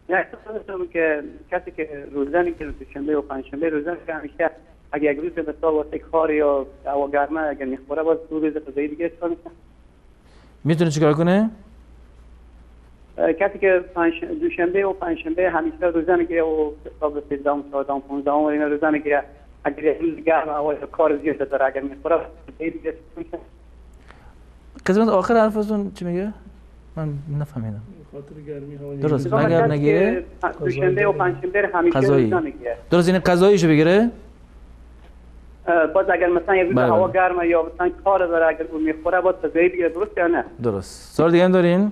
یک سوال که کسی که روزانی که دوشنبه و پنجشنبه روزانی که همیشه اگه یک روز به مثال واسه کار یا هوا گرمه اگر میخوره باز دو روز غذایی دیگه استفاده میکنه. میتونه چیکار کنه؟ کسی که دوشنبه و پنجشنبه همیشه روزه میگیره و حساب 13 و 14 و 15 و اینا روزه میگیره، اگر یک روز گرم هوا کار زیاد داره اگر میخوره دیگه میشه. قسمت آخر حرفتون چی میگه؟ من نفهمیدم. خاطر گرمی هوا درست. اگر نگیره دوشنبه و پنجشنبه همیشه روزه میگیره. درست. این قضاییشو بگیره؟ باز اگر مثلا یک روز هوا گرمه یا مثلا کار داره اگر اون میخوره باز غذایی دیگه درست یا نه؟ درست. سوال دیگه هم دارین؟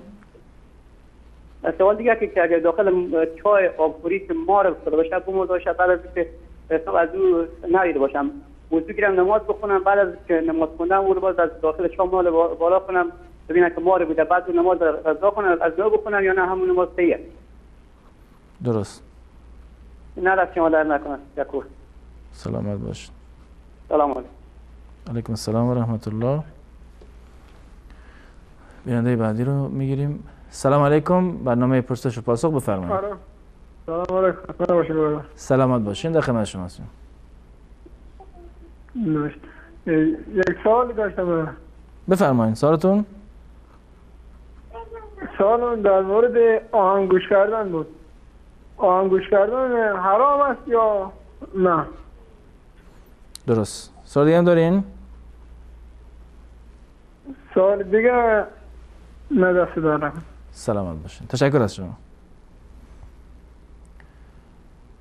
سوال دیگه که اگر داخل چای آبخوری که مار افتاده باشه بمرده باشه بعد از اینکه حساب از اون نریده باشم وضو گیرم نماز بخونم، بعد از که نماز خوندم اون رو باز از داخل شام مال بالا کنم ببینم که مار بوده، بعد نماز قضا کنم از دعا بخونم یا نه همون نماز صحیحه؟ درست. نه دست شما در نکنم. شکر. سلامت باشید. سلام علیکم. علیکم السلام و رحمت الله. بیننده بعدی رو میگیریم. سلام علیکم، برنامه پرسش و پاسخ بفرمایید. سلام علیکم. سلامت باشین، در خدمت شما هستیم. یک سوال داشتم. بفرمایید سوالتون. سوال در مورد آهنگ گوش کردن بود. آهنگ گوش کردن حرام است یا نه؟ درست. سوال دیگه هم دارین؟ سوال دیگه نه دست دارم. سلامت باشین. تشکر از شما.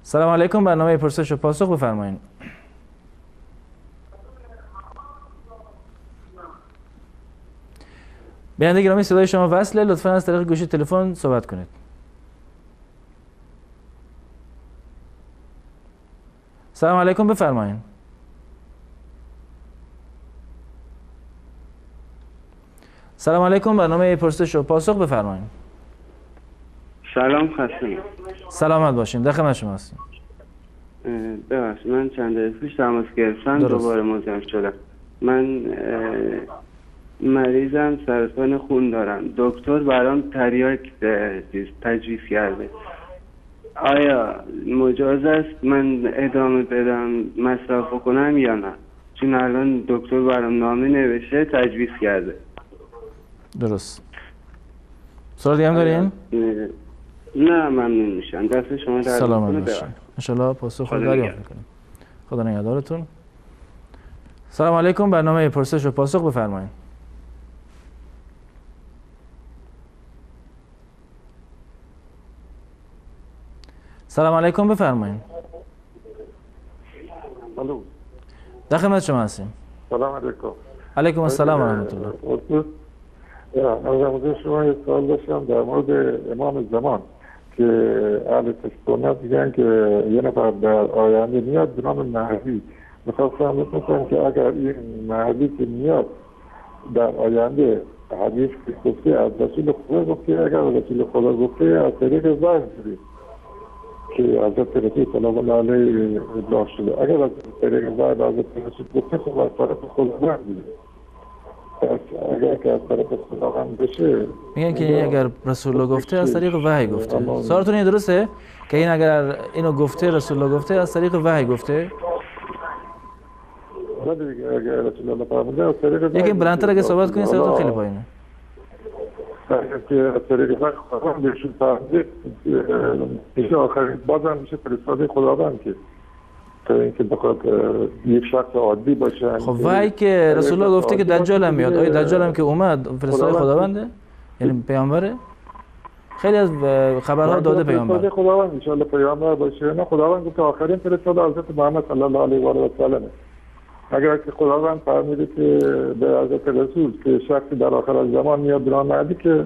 سلام علیکم، برنامه پرسش و پاسخ بفرمایید. بیننده گرامی صدای شما وصله، لطفاً از طریق گوشی تلفن صحبت کنید. سلام علیکم بفرمایید. سلام علیکم، برنامه پرسش و پاسخ بفرمایید. سلام خسته. سلامت باشین، در خدمت شما هستیم. ببخشید من چند دقیقه پیش تماس گرفتم، دوباره مزاحم شدم. من مریضم، سرطان خون دارم. دکتر برام تریاک تجویز کرده. آیا مجاز است من ادامه بدم مصرف کنم یا نه؟ چون الان دکتر برام نامه نوشته تجویز کرده. درست. سوال دیگه هم دارین؟ نه ممنون میشم. دست شما در سلامت باشین. انشالله پاسخ رو دریافت میکنیم. خدا نگهدارتون. سلام علیکم، برنامه پرسش و پاسخ بفرمایید. سلام علیکم بفرمایید. الو. در خدمت شما هستیم. سلام علیکم. علیکم السلام و رحمت الله. از شما یه سوال داشتم در مورد امام زمان که اهل سنت میگن که یه نفر در آینده میاد به نام مهدی. میخواستم بپرسم که اگر این مهدی که میاد در آینده حدیث گفته از رسول خدا گفته، اگر رسول خدا گفته از طریق وحی بوده که حضرت رسول صلی الله علیه ابلاغ شده، اگر از طریق وحی حضرت رسول گفته خب از طرف خدا بوده. اگر که از طرف خداوند بشه میگن که اگر رسول الله گفته از طریق وحی گفته. سوالتون این درسته که این اگر اینو گفته رسول الله گفته از طریق وحی گفته؟ نه دیگه اگر رسول الله فرموده از طریق وحی. یکی بلندتر اگه صحبت کنین صداتون خیلی پایینه. که از طریق وحی خداوند بهشون فرموده میشه آخرین بازم میشه فرستاده خداوند که تا اینکه بخواد یک شخص عادی باشه. خب وحی که رسول الله گفته که دجال هم میاد، آیا دجال هم که اومد فرستاده خداونده؟ یعنی پیامبره؟ خیلی از خبرها داده پیامبر. خداوند ان شاء الله پیامبر باشه. نه خداوند گفته آخرین فرستاده حضرت محمد صلی الله علیه و آله و سلم. اگر که خداوند فرموده که به حضرت رسول که شخصی در آخر زمان میاد به نام مهدی که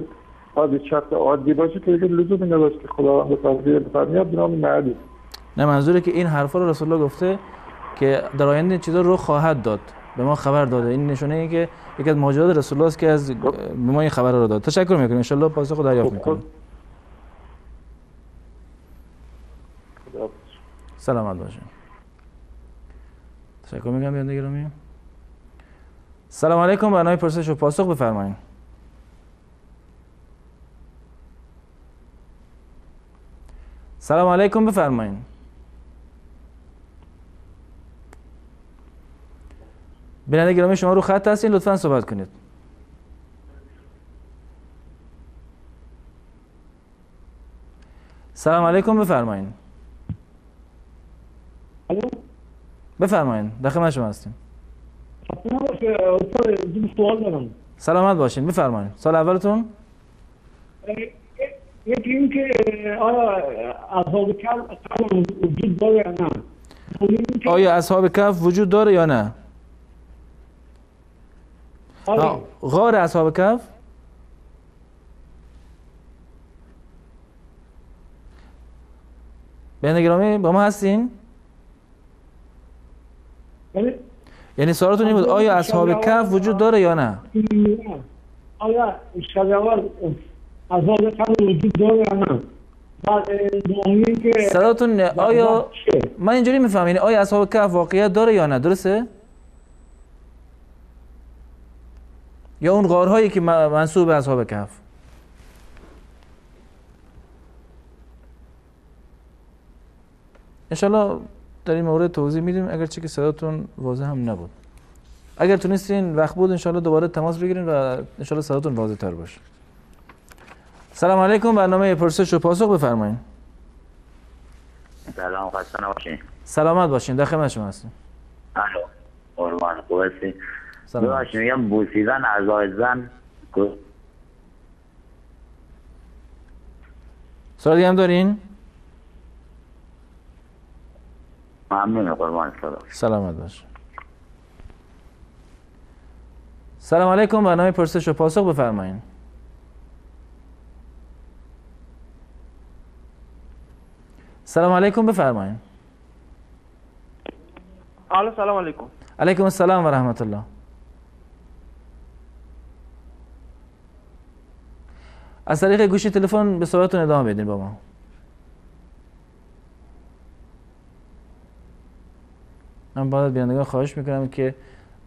باید شخص عادی باشه که دیگه لزومی نداشت که خداوند بفرماید به نام مهدی. نه منظوره که این حرفا رو رسول الله گفته که در آینده این چیزا رو خواهد داد، به ما خبر داده. این نشونه ای که یکی از معجزات رسول الله است که از به ما این خبر رو داد. تشکر میکنیم، ان شاء الله پاسخ رو دریافت میکنیم. سلامت باشین. تشکر میکنم بیننده گرامی. سلام علیکم، برنامه پرسش و پاسخ بفرمایید. سلام علیکم بفرمایید. بیننده گرامی شما رو خط هستین، لطفاً صحبت کنید. سلام علیکم بفرمایید. بفرمایید، در خدمت شما هستیم. سوال دارم. سلامت باشین، بفرمایید. سال اولتون؟ یکی این که آیا اصحاب کهف وجود داره یا نه؟ آیا اصحاب کهف وجود داره یا نه؟ غار اصحاب کهف؟ بیننده گرامی با ما هستین؟ یعنی سوالتون این بود آیا اصحاب کهف وجود داره یا نه؟ آیا شب اول اصحاب کهف وجود داره یا نه؟ صداتون آیا من اینجوری میفهمم یعنی آیا اصحاب کهف واقعیت داره یا نه، درسته؟ یا اون غارهایی که منسوب به اصحاب کهف؟ انشالله در این مورد توضیح میدیم اگرچه که صداتون واضح هم نبود. اگر تونستین وقت بود انشالله دوباره تماس بگیرین و انشالله صداتون واضح تر باشه. سلام علیکم، برنامه پرسش و پاسخ بفرمایید. سلام، خسته نباشین. سلامت باشین، در خدمت شما هستیم. الو، قربان، خوب هستی؟ سلام. ببخشید میگم بوسیدن اعضای زن سوال دیگه هم دارین؟ ممنون قربان. سلامت باش. سلام علیکم، برنامه پرسش و پاسخ بفرمایید. سلام علیکم، بفرمایید. الو، سلام علیکم. علیکم السلام و رحمت الله. از طریق گوشی تلفن به صحبتتون ادامه بدین با ما. من باید بینندگان خواهش میکنم که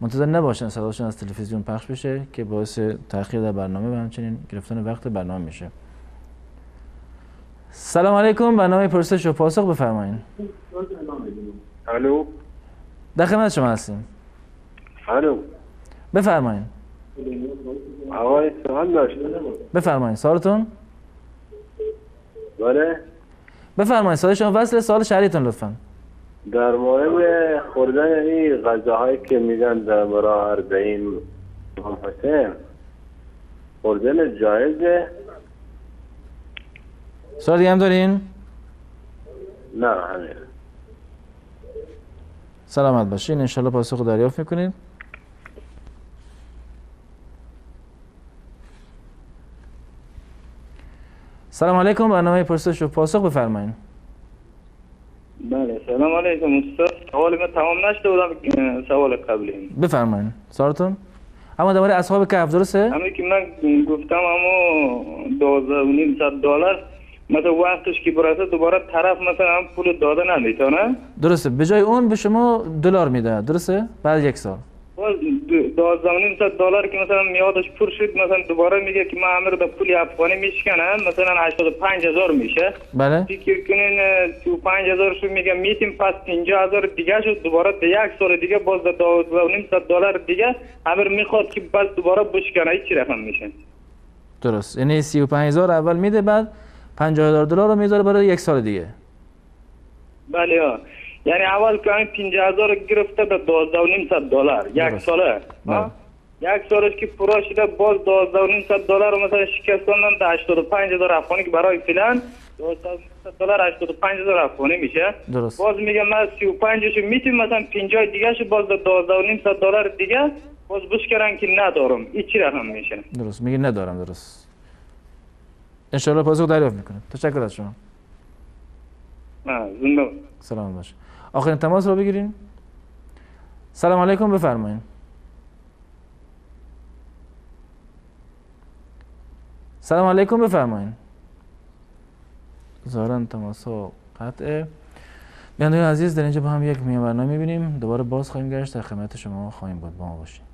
منتظر نباشن صداشون از تلویزیون پخش بشه که باعث تأخیر در برنامه و همچنین گرفتن وقت برنامه میشه. سلام علیکم، برنامه پرسش و پاسخ بفرمایید. الو، در خدمت شما هستیم. الو، بفرمایید. آقای سوال داشتم. بفرمایید سوالتون. بله، بفرمایید سوال شما وصل سوال شهریتون لطفاً. در مورد خوردن این غذاهایی که میگن در برای 40 امام حسین خوردن جایزه؟ سوال دیگه هم دارین؟ نه، همین. سلامت باشین، انشالله پاسخ رو دریافت میکنید. سلام علیکم، برنامه پرسش و پاسخ بفرمایید. بله، سلام علیکم استاد. سوال من تمام نشده بودم، سوال قبلی. بفرمایید سوالتون. اما درباره اصحاب کهف درسته؟ همین که من گفتم اما $12,500 مثلا وقتش که برسه دوباره طرف مثلا هم پول داده نمیتونه. درسته، به جای اون به شما دلار میده، درسته؟ بعد 1 سال. باز $12,500 که مثلا میادش پر شد، مثلا دوباره میگه که من همه رو پول افغانی میشکنم، مثلا 85,000 میشه. بله. فکر کنین 35,000 شو میگه میتیم، پس 50,000 دیگه شد، دوباره به 1 سال دیگه باز $12,500 دیگه همه رو میخواد که باز دوباره بشکنه. چی رقم میشه؟ درست، یعنی 35,000 اول میده، بعد $50,000 رو میذاره برای 1 سال دیگه. بله ها، یعنی اول که این 50,000 گرفته به $12,500 1 ساله. یک سالش که پورا شده باز $12,500 مثلا شکستاندن به 85,000 افغانی که برای فعلا $12,500 85,000 افغانی میشه. درست. باز میگم من 35شو میتونم مثلا 50 دیگه شو باز $12,500 دیگه باز بش کردن که ندارم. این چی رقم میشه؟ درست میگه ندارم. درست، انشالله پاسخ دریافت میکنم. تشکر از شما. زنده. سلام باشه. آخرین تماس رو بگیرین. سلام علیکم، بفرمایید. سلام علیکم، بفرمایید. ظاهرا تماس ها قطعه. بینندگان عزیز، در اینجا با هم یک میان برنامه میبینیم، دوباره باز خواهیم گشت، در خدمت شما خواهیم بود. با ما باشید.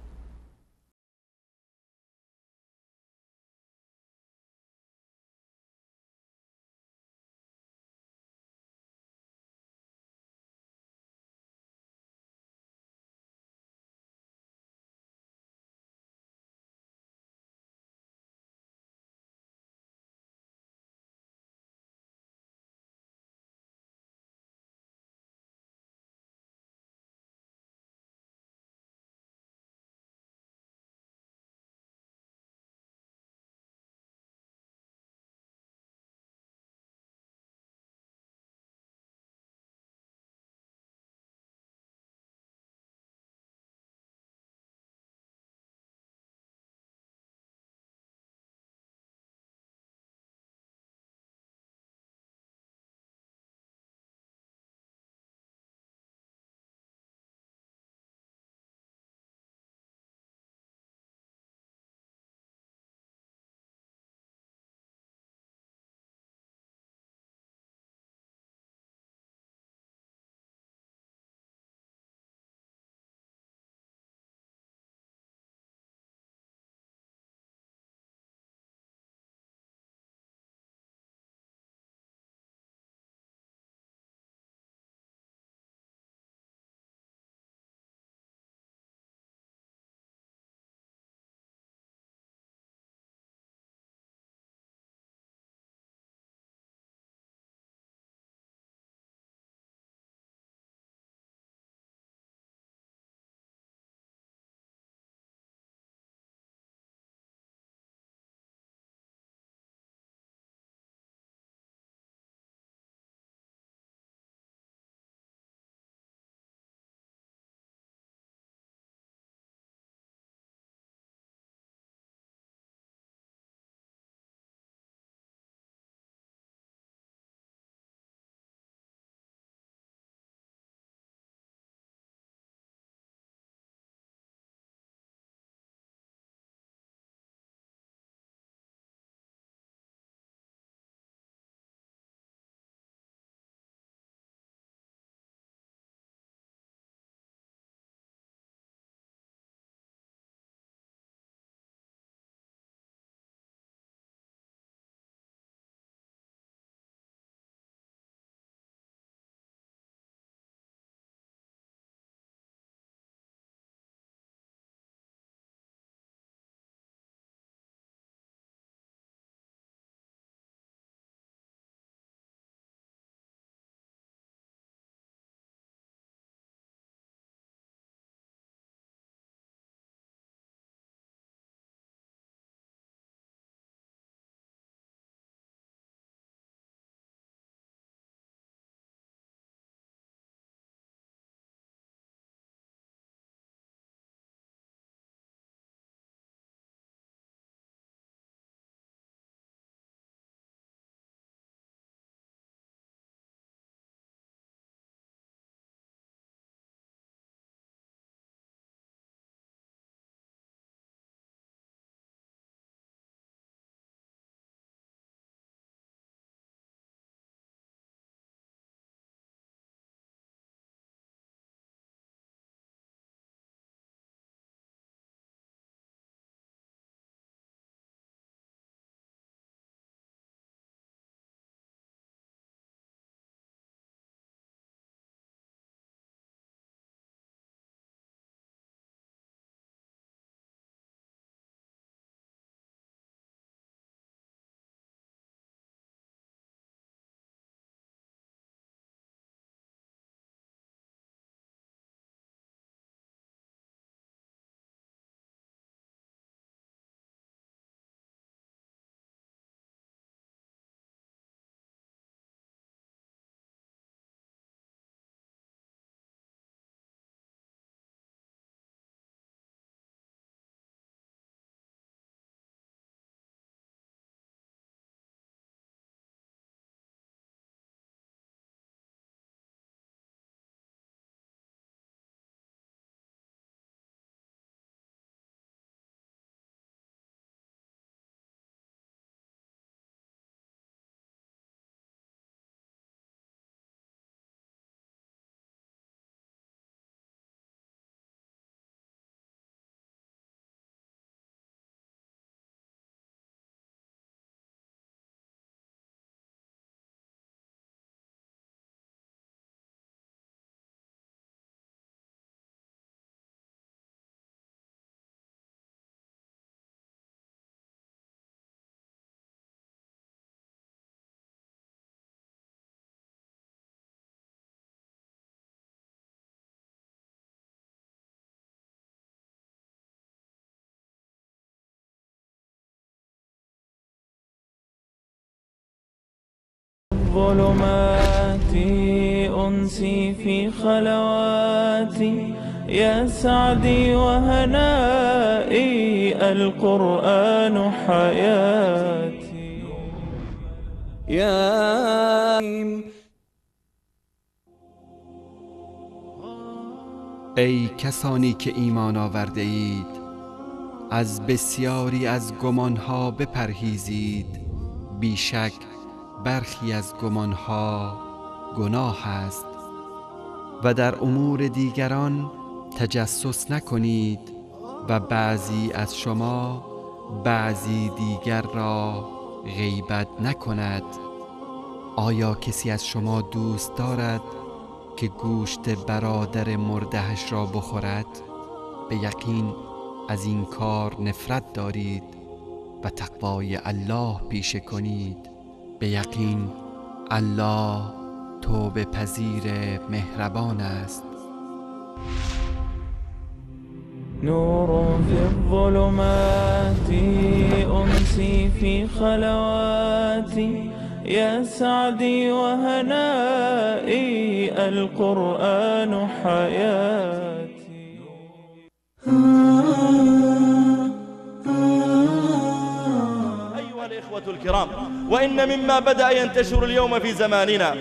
الظلمات أنسي في خلواتي يا سعدي وهنائي القرآن حياتي يا ای کسانی که ایمان آورده اید، از بسیاری از گمانها بپرهیزید، بیشک برخی از گمانها گناه است. و در امور دیگران تجسس نکنید و بعضی از شما بعضی دیگر را غیبت نکند. آیا کسی از شما دوست دارد که گوشت برادر مردهش را بخورد؟ به یقین از این کار نفرت دارید و تقوای الله پیشه کنید. به یقین الله توبه پذیر مهربان است. نور في الظلمات أنسي في خلواتي يا سعدي وهنائي القرآن حياتي أيها الإخوة الكرام، وإن مما بدأ ينتشر اليوم في زماننا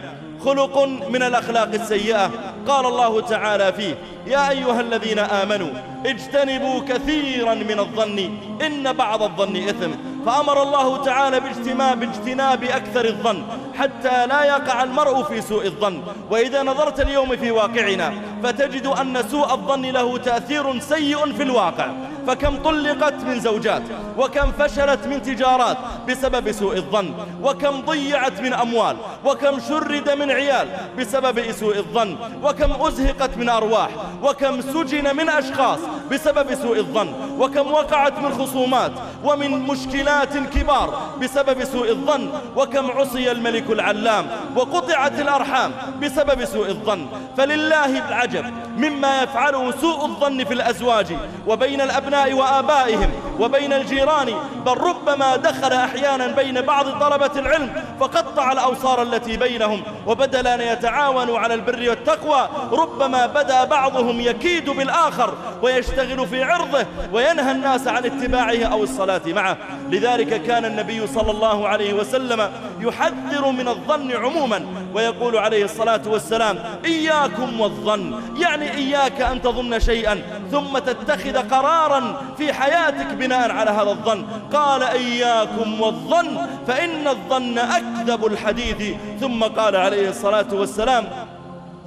خلق من الأخلاق السيئة. قال الله تعالى فيه: يا أيها الذين آمنوا اجتنبوا كثيرا من الظن إن بعض الظن إثم. فأمر الله تعالى باجتناب أكثر الظن حتى لا يقع المرء في سوء الظن. وإذا نظرت اليوم في واقعنا فتجد أن سوء الظن له تأثير سيء في الواقع. فكم طلقت من زوجات، وكم فشلت من تجارات بسبب سوء الظن، وكم ضيعت من أموال، وكم شرد من عيال بسبب سوء الظن، وكم أزهقت من أرواح، وكم سجن من أشخاص بسبب سوء الظن، وكم وقعت من خصومات ومن مشكلات كبار بسبب سوء الظن، وكم عصي الملك العلام وقطعت الأرحام بسبب سوء الظن. فلله العجب مما يفعله سوء الظن في الأزواج وبين الأبناء وآبائهم وبين الجيران، بل ربما دخل أحيانا بين بعض طلبة العلم فقطع الأوصار التي بينهم، وبدل أن يتعاونوا على البر والتقوى ربما بدأ بعضهم يكيد بالآخر ويشتغل في عرضه وينهى الناس عن اتباعه أو الصلاة معه. لذلك كان النبي صلى الله عليه وسلم يحذر من الظن عموما، ويقول عليه الصلاة والسلام: إياكم والظن، يعني إياك أن تظن شيئا ثم تتخذ قرارا في حياتك بناء على هذا الظن. قال: إياكم والظن فإن الظن أكذب الحديث. ثم قال عليه الصلاة والسلام: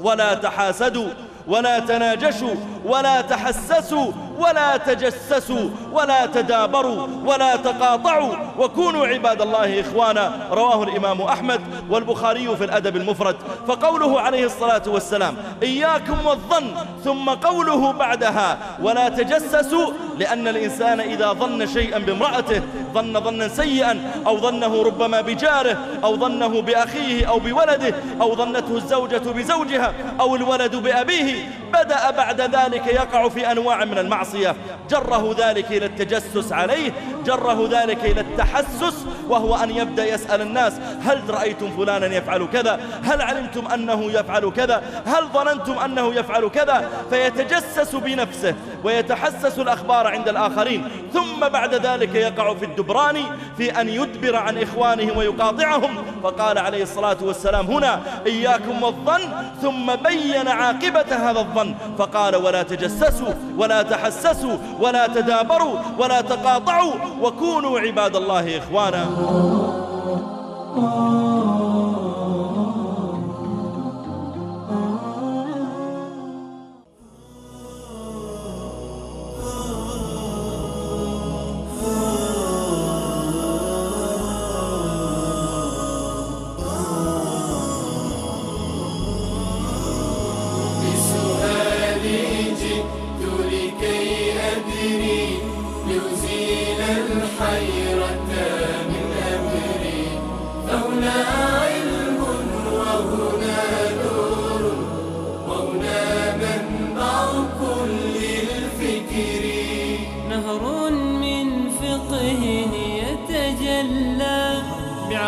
ولا تحاسدوا ولا تناجشوا ولا تحسسوا ولا تجسسوا ولا تدابروا ولا تقاطعوا وكونوا عباد الله إخوانا. رواه الإمام أحمد والبخاري في الأدب المفرد. فقوله عليه الصلاة والسلام: إياكم والظن، ثم قوله بعدها: ولا تجسسوا، لأن الإنسان إذا ظن شيئا بامرأته ظن ظنا سيئا، أو ظنه ربما بجاره، أو ظنه بأخيه أو بولده، أو ظنته الزوجة بزوجها، أو الولد بأبيه، بدأ بعد ذلك يقع في أنواع من المعصية، جره ذلك إلى التجسس عليه، جره ذلك إلى التحسس، وهو أن يبدأ يسأل الناس: هل رأيتم فلانا يفعل كذا؟ هل علمتم أنه يفعل كذا؟ هل ظننتم أنه يفعل كذا؟ فيتجسس بنفسه ويتحسس الأخبار عند الآخرين، ثم بعد ذلك يقع في الدبران في أن يدبر عن إخوانه ويقاطعهم. فقال عليه الصلاة والسلام هنا: إياكم والظن، ثم بين عاقبة هذا الظن فقال: ولا تجسسوا ولا تحسسوا ولا تدابروا ولا تقاطعوا وكونوا عباد الله إخوانا. الحيرة من أمري فهنا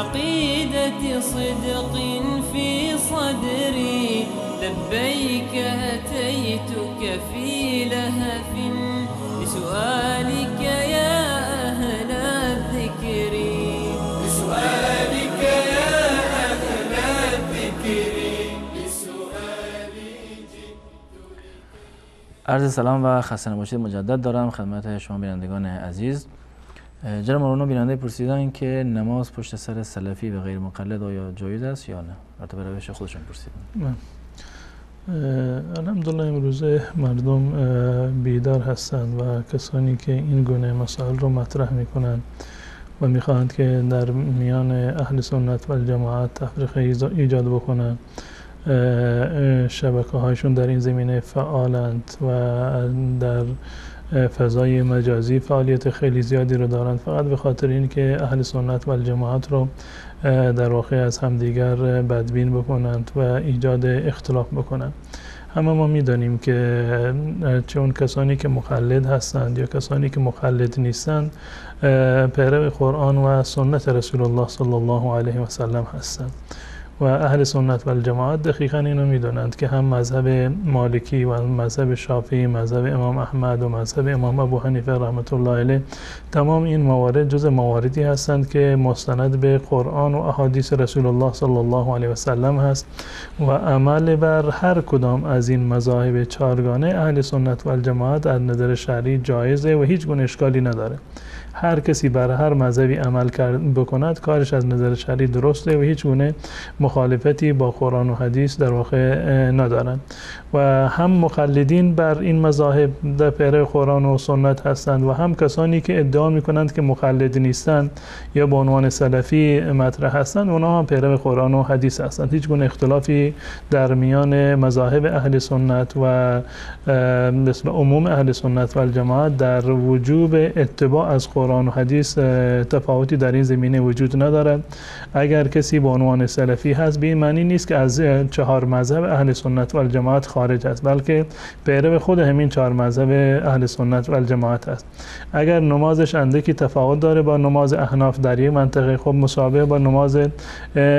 بعقيدة صدق في صدري لبيك أتيتك في لهف بسؤالك يا أهل الذكر بسؤالك يا أهل الذكر عرض سلام و خسته نباشید مجدد دارم خدمت شما بینندگان عزیز. جناب مولانا بیننده پرسیدن که نماز پشت سر سلفی و غیر مقلد آیا جایز است یا نه؟ البته به روش خودشون پرسیدن. الحمدلله امروزه مردم بیدار هستند و کسانی که این گونه مسائل رو مطرح میکنن و میخواهند که در میان اهل سنت و جماعت تفریق ایجاد بکنن، شبکه هایشون در این زمینه فعالند و در فضای مجازی فعالیت خیلی زیادی رو دارند، فقط به خاطر این که اهل سنت و جماعت رو در واقع از همدیگر بدبین بکنند و ایجاد اختلاف بکنند. همه ما میدانیم که چون کسانی که مقلد هستند یا کسانی که مقلد نیستند پیرو قرآن و سنت رسول الله صلی الله علیه و سلم هستند و اهل سنت و جماعت دقیقاً اینو میدونند که هم مذهب مالکی و مذهب شافعی، مذهب امام احمد و مذهب امام ابو حنیفه رحمت الله علیه، تمام این موارد جز مواردی هستند که مستند به قرآن و احادیث رسول الله صلی الله علیه و سلم هست و عمل بر هر کدام از این مذاهب چهارگانه اهل سنت و جماعت از نظر شرعی جایزه و هیچ گونه اشکالی نداره. هر کسی بر هر مذهبی عمل بکند کارش از نظر شرعی درسته و هیچ گونه مخالفتی با قرآن و حدیث در واقع ندارند و هم مقلدین بر این مذاهب در پیرو قرآن و سنت هستند و هم کسانی که ادعا میکنند که مقلد نیستند یا به عنوان سلفی مطرح هستند اونها هم پیرو قرآن و حدیث هستند. هیچ گونه اختلافی در میان مذاهب اهل سنت و مثل عموم اهل سنت و جماعت در وجوب اتباع از قرآن و حدیث تفاوتی در این زمینه وجود ندارد. اگر کسی به عنوان سلفی هست به این معنی نیست که از چهار مذهب اهل سنت و جماعت خارج است، بلکه پیرو خود همین چهار مذهب اهل سنت و جماعت است. اگر نمازش اندکی تفاوت داره با نماز احناف در یک منطقه، خب مشابه با نماز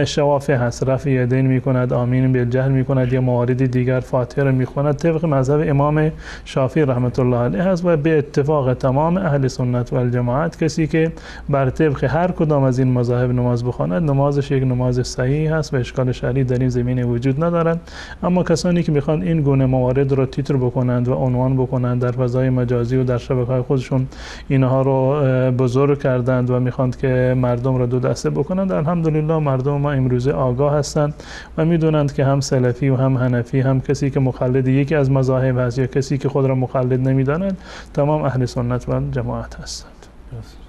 شوافع هست، رفع یدین میکند، آمین بالجهر میکند یا موارد دیگر فاتحه رو میخواند، طبق مذهب امام شافعی رحمت الله علیه است و به اتفاق تمام اهل سنت و جماعت کسی که بر طبق هر کدام از این مذاهب نماز بخواند نمازش یک نماز صحیح است و اشکال شرعی در این زمینه وجود ندارد. اما کسانی که میخوان این گونه موارد رو تیتر بکنند و عنوان بکنند در فضای مجازی و در شبکه‌های خودشون اینها رو بزرگ کردند و میخواند که مردم رو دو دسته بکنند، الحمدلله مردم ما امروزه آگاه هستند و میدونند که هم سلفی و هم حنفی، هم کسی که مقلد یکی از مذاهب است یا کسی که خود را مقلد نمیداند، تمام اهل سنت و جماعت هستند.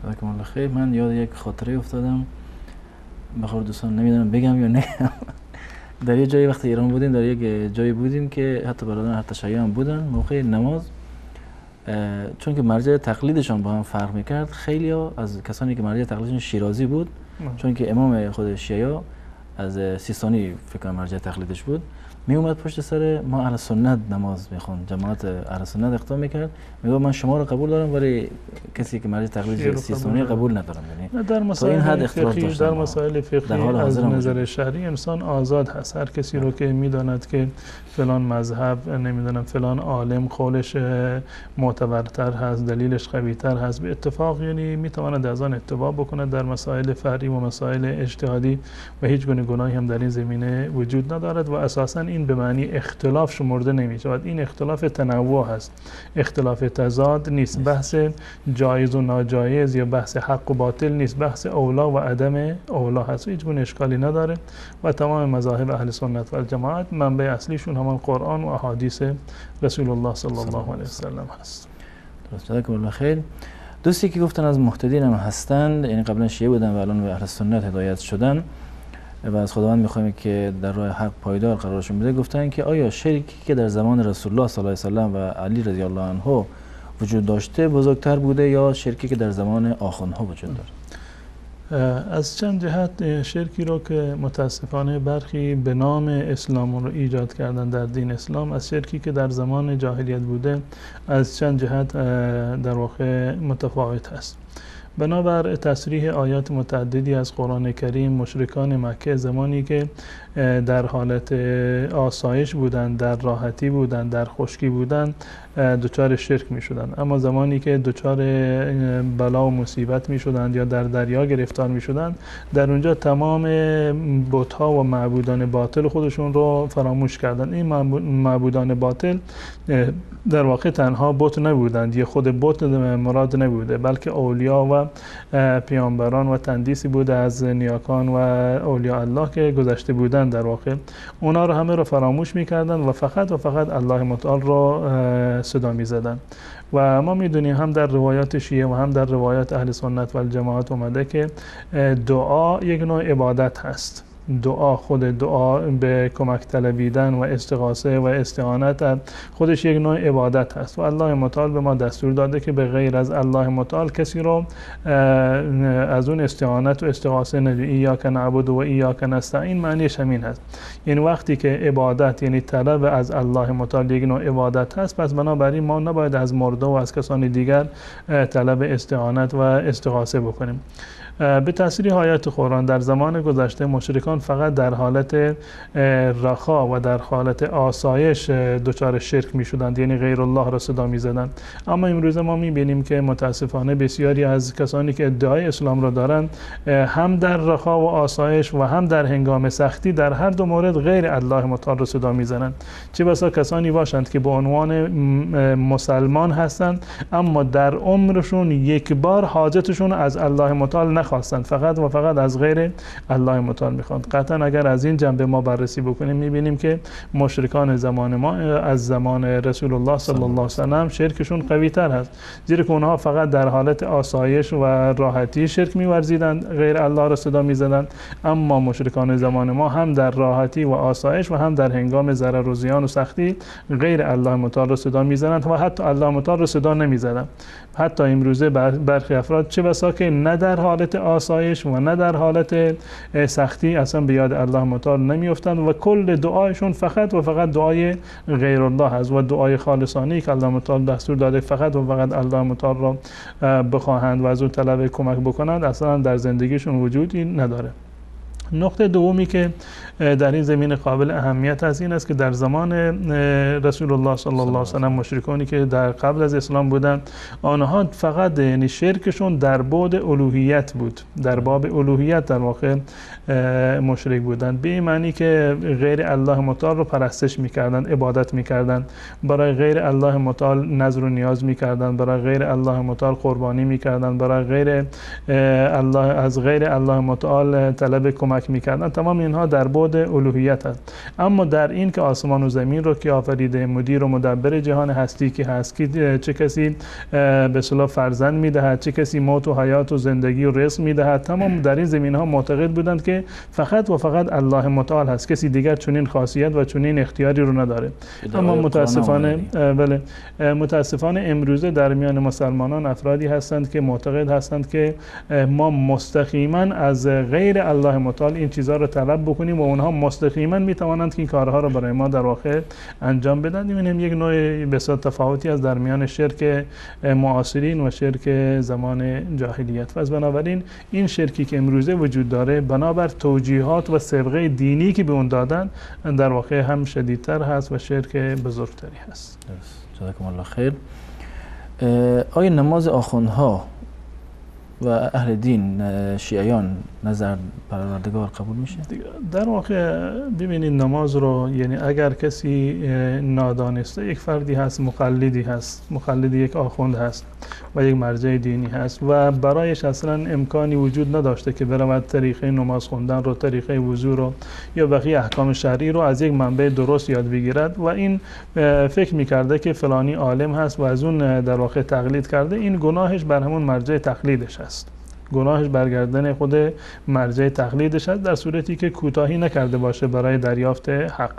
جزاکم الله خیر. من یاد یک خاطره افتادم، بخور دوستان نمیدونم بگم یا نه. در یه جایی وقتی ایران بودیم، در یک جایی بودیم که حتی برادران هر تشیع هم بودن، موقع نماز چون که مرجع تقلیدشان با هم فرق میکرد، خیلی ها از کسانی که مرجع تقلیدشون شیرازی بود، چون که امام خود شیعه از سیستانی فکر کنم مرجع تقلیدش بود، می اومد پشت سر ما اهل سنت نماز میخوند، جماعت اهل سنت اقدام میکرد، میگه من شما رو قبول دارم ولی کسی که مرجع تقلید سیستانی قبول ندارم. یعنی در مسائل فقهی، در مسائل فقهی از نظر شرعی انسان آزاد هست. هر کسی رو که میداند که فلان مذهب نمیدونم فلان عالم قولش معتبرتر هست، دلیلش قوی‌تر هست، به اتفاق یعنی میتواند از آن اتباع بکند در مسائل فرعی و مسائل اجتهادی و هیچ گونه گناهی هم در این زمینه وجود ندارد و اساساً این به معنی اختلاف شمرده نمیشود. این اختلاف تنوع هست، اختلاف تضاد نیست، بحث جایز و ناجایز یا بحث حق و باطل نیست، بحث اولا و عدم اولا هست، هیچ گونه اشکالی نداره و تمام مذاهب اهل سنت و جماعت منبع اصلیشون همان قرآن و احادیث رسول الله صلی الله علیه و سلم هست. درست. جزاکم الله خیر. دوستی که گفتن از مهتدین هم هستند، یعنی قبلا شیعه بودن و الان به اهل سنت هدایت شدن و از خداوند میخوایم که در راه حق پایدار قرارشون بده، گفتن که آیا شرکی که در زمان رسول الله صلی الله علیه و سلم و علی رضی الله عنه وجود داشته بزرگتر بوده یا شرکی که در زمان آخوندها وجود داره؟ از چند جهت شرکی رو که متاسفانه برخی به نام اسلام رو ایجاد کردن در دین اسلام، از شرکی که در زمان جاهلیت بوده از چند جهت در واقع متفاوت هست. بنابر تصریح آیات متعددی از قرآن کریم، مشرکان مکه زمانی که در حالت آسایش بودند، در راحتی بودند، در خشکی بودند، دچار شرک می شدند. اما زمانی که دچار بلا و مصیبت می شدند یا در دریا گرفتار می شدند، در اونجا تمام بت‌ها و معبودان باطل خودشون رو فراموش کردند. این معبودان باطل در واقع تنها بت نبودند، یا خود بت مراد نبوده، بلکه اولیا و پیامبران و تندیسی بوده از نیاکان و اولیاء الله که گذشته بودند. در واقع اونا رو همه رو فراموش می‌کردند و فقط الله متعال رو صدا می‌زدند. و ما می‌دونیم هم در روایات شیعه و هم در روایات اهل سنت و الجماعت اومده که دعا یک نوع عبادت هست. دعا، خود دعا به کمک طلبیدن و استغاثه و استعانت خودش یک نوع عبادت هست و الله متعال به ما دستور داده که به غیر از الله متعال کسی رو از اون استعانت و استغاثه ندید. ایاک نعبد و ایاک نستعین معنیش همین هست. این وقتی که عبادت یعنی طلب از الله متعال یک نوع عبادت هست، پس بنابراین ما نباید از مرده و از کسان دیگر طلب استعانت و استغاثه بکنیم. به تصریح آیات قرآن در زمان گذشته مشرکان فقط در حالت رخا و در حالت آسایش دچار شرک می شدند، یعنی غیر الله را صدا می زدند. اما امروز ما می بینیم که متاسفانه بسیاری از کسانی که ادعای اسلام را دارند هم در رخا و آسایش و هم در هنگام سختی در هر دو مورد غیر الله متعال را صدا می زنند. چه بسا کسانی باشند که به عنوان مسلمان هستند اما در عمرشون یک بار حاجتشون از الله متعال نخواستند، فقط و فقط از غیر الله متعال میخواند. قطعا اگر از این جنبه ما بررسی بکنیم میبینیم که مشرکان زمان ما از زمان رسول الله صلی الله علیه و سلم شرکشون قوی تر هست، زیرا که اونها فقط در حالت آسایش و راحتی شرک میورزیدند، غیر الله را صدا میزدند. اما مشرکان زمان ما هم در راحتی و آسایش و هم در هنگام ضرر و زیان و سختی غیر الله متعال را صدا میزدند و حتی الله متعال را صدا نمیزدند. حتی امروزه برخی افراد چه بسا که نه در حالت آسایش و نه در حالت سختی اصلا به یاد الله متعال نمیافتند و کل دعایشون فقط و فقط دعای غیر الله هست و دعای خالصانه که الله متعال دستور داده فقط و فقط الله متعال را بخواهند و از اون طلب کمک بکنند اصلا در زندگیشون وجودی نداره. نقطه دومی که در این زمین قابل اهمیت است این است که در زمان رسول الله صلی الله علیه و سلم مشرکانی که در قبل از اسلام بودند آنها فقط یعنی شرکشون در بعد الوهیت بود، در باب الوهیت در واقع مشرک بودند، به این معنی که غیر الله متعال رو پرستش میکردند، عبادت میکردند، برای غیر الله متعال نذر و نیاز میکردند، برای غیر الله متعال قربانی میکردند، برای غیر الله از غیر الله متعال طلب کمک میکردن. تمام اینها در بعد الوهیت است. اما در این که آسمان و زمین رو که آفریده، مدیر و مدبر جهان هستی که هست، که چه کسی به اصطلاح فرزند میدهد، چه کسی موت و حیات و زندگی و رزق میدهد، تمام در این زمین ها معتقد بودند که فقط و فقط الله متعال هست، کسی دیگر چنین خاصیت و چنین اختیاری رو نداره. اما متاسفانه امروزه در میان مسلمانان افرادی هستند که معتقد هستند که ما مستقیما از غیر الله متعال این چیزها رو طلب بکنیم و اونها مستقیما میتوانند که این کارها رو برای ما در واقع انجام بدن. می‌بینیم یک نوع بسیار تفاوتی از در میان شرک معاصرین و شرک زمان جاهلیت. پس بنابراین این شرکی که امروزه وجود داره بنابر توجیهات و سابقه دینی که به اون دادن در واقع هم شدیدتر هست و شرک بزرگتری هست. جزاکم الله خیر. آیا نماز آخوندها و اهل دین شیعیان نظر پروردگار قبول میشه؟ در واقع ببینید نماز رو یعنی اگر کسی نادانسته یک فردی هست، مقلدی هست، مقلد یک آخوند هست و یک مرجع دینی هست و برایش اصلا امکانی وجود نداشته که برود طریقه نماز خوندن رو، طریقه وضو رو یا بقیه احکام شرعی رو از یک منبع درست یاد بگیرد و این فکر میکرده که فلانی عالم هست و از اون در واقع تقلید کرده، این گناهش بر همون مرجع تقلیدش هست. گناهش برگردن خود مرجع تقلیدش هست، در صورتی که کوتاهی نکرده باشه برای دریافت حق.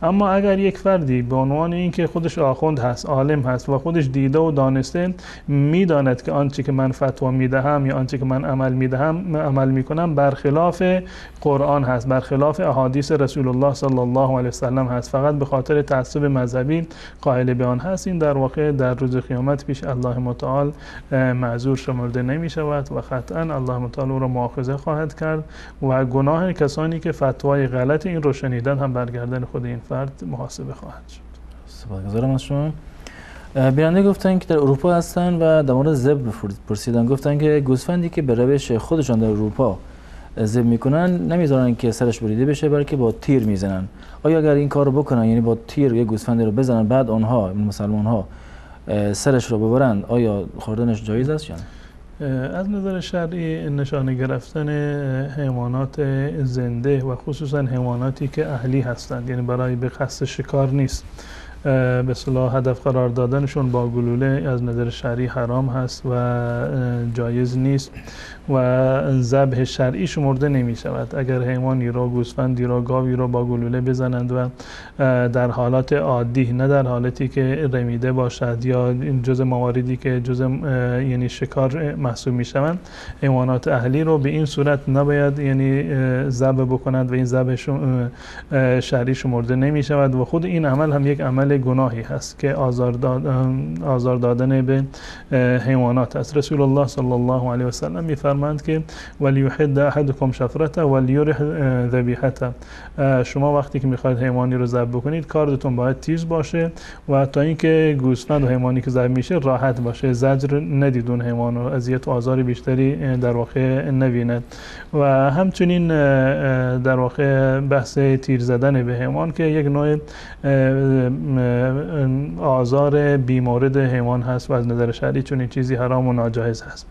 اما اگر یک فردی به عنوان اینکه خودش آخوند هست، عالم هست و خودش دیده و دانسته، میداند که آنچه که من فتوا میدهم یا آنچه که من عمل میکنم برخلاف قرآن هست، برخلاف احادیث رسول الله صلی الله علیه وسلم هست، فقط به خاطر تعصب مذهبی قائل به آن هست، این در واقع در روز قیامت پیش الله متعال معذور شمرده نمی شود و قطعا الله متعال او را مؤاخذه خواهد کرد و گناه کسانی که فتوای غلط این رو شنیدن هم برگردن خود این فرد محاسبه خواهد شد. سپاسگزارم از شما. بیننده گفتن که در اروپا هستن و در مورد ذبح پرسیدن، گفتن که گوسفندی که به روش خودشان در اروپا ذبح میکنن نمیذارن که سرش بریده بشه، بلکه با تیر میزنن. آیا اگر این کارو بکنن، یعنی با تیر یک گوسفندی رو بزنن بعد آنها مسلمان ها سرش رو ببرن، آیا خوردنش جایز است یا نه؟ از نظر شرعی نشانه گرفتن حیوانات زنده و خصوصا حیواناتی که اهلی هستند، یعنی برای به قصد شکار نیست، به اصطلاح هدف قرار دادنشون با گلوله از نظر شرعی حرام هست و جایز نیست و ذبح شرعی شمرده نمی شود. اگر حیوانی را، گوسفندی را، گاوی را با گلوله بزنند و در حالات عادی، نه در حالتی که رمیده باشد یا جز مواردی که جز یعنی شکار محسوب می شوند، حیوانات اهلی رو به این صورت نباید یعنی ذبح بکنند و این ذبح شرعی شمرده نمی شود و خود این عمل هم یک عمل گناهی هست که آزار دادن به حیوانات است. رسول الله صلی الله علیه و سلم می‌فرمایند که ولیحد احدکم شفرته ولیرح ذبیحته، شما وقتی که می‌خواید حیوانی رو ذبح بکنید کارتون باید تیز باشه و تا اینکه گوسفند و حیوانی که ذبح میشه راحت باشه، زجر ندید اون حیوان رو، اذیت و آزار بیشتری در واقع نبیند. و همچنین در واقع بحث تیر زدن به حیوان که یک نوع آزار بیمورد حیوان هست و از نظر شرعی چون این چیزی حرام و ناجایز هست.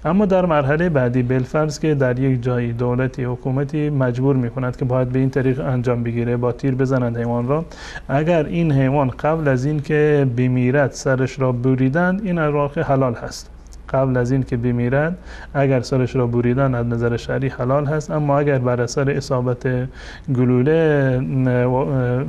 اما در مرحله بعدی بالفرض که در یک جایی دولتی حکومتی مجبور میکند که باید به این طریق انجام بگیره، با تیر بزنند حیوان را، اگر این حیوان قبل از این که بمیرد سرش را بریدند، این در واقع حلال هست. قبل از این که بمیرد اگر سرش را بریدن از نظر شرعی حلال هست، اما اگر بر اثر اصابت گلوله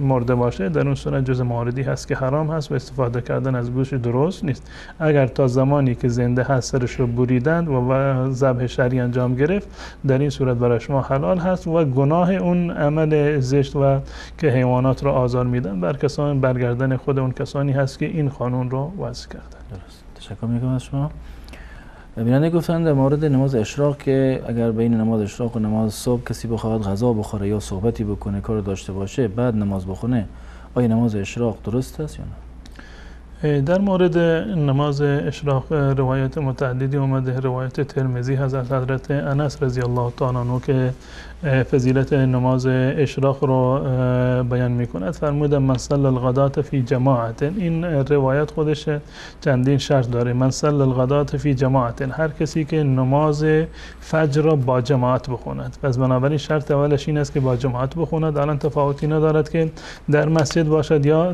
مرده باشه در اون صورت جز مواردی هست که حرام هست و استفاده کردن از گوش درست نیست. اگر تا زمانی که زنده هست سرش را بریدند و ذبح شرعی انجام گرفت، در این صورت برای شما حلال هست و گناه اون عمل زشت و که حیوانات را آزار میدن برگردن خود اون کسانی هست که این قانون را وضع کردن. درست. تشکر میکنم از شما. بیننده گفتن در مورد نماز اشراق که اگر بین نماز اشراق و نماز صبح کسی بخواد غذا بخوره یا صحبتی بکنه، کار داشته باشه، بعد نماز بخونه، آیا نماز اشراق درست است یا نه؟ در مورد نماز اشراق روایت متعددی اومده. روایت ترمذی حضرت انس رضی الله تعالی عنه که فضیلت نماز اشراق رو بیان میکند، فرمودن من صلی الغداة فی جماعت. این روایت خودش چندین شرط داره. من صلی الغداة فی جماعت، هر کسی که نماز فجر را با جماعت بخوند. پس بنابراین شرط اولش این است که با جماعت بخوند. الان تفاوتی ندارد که در مسجد باشد یا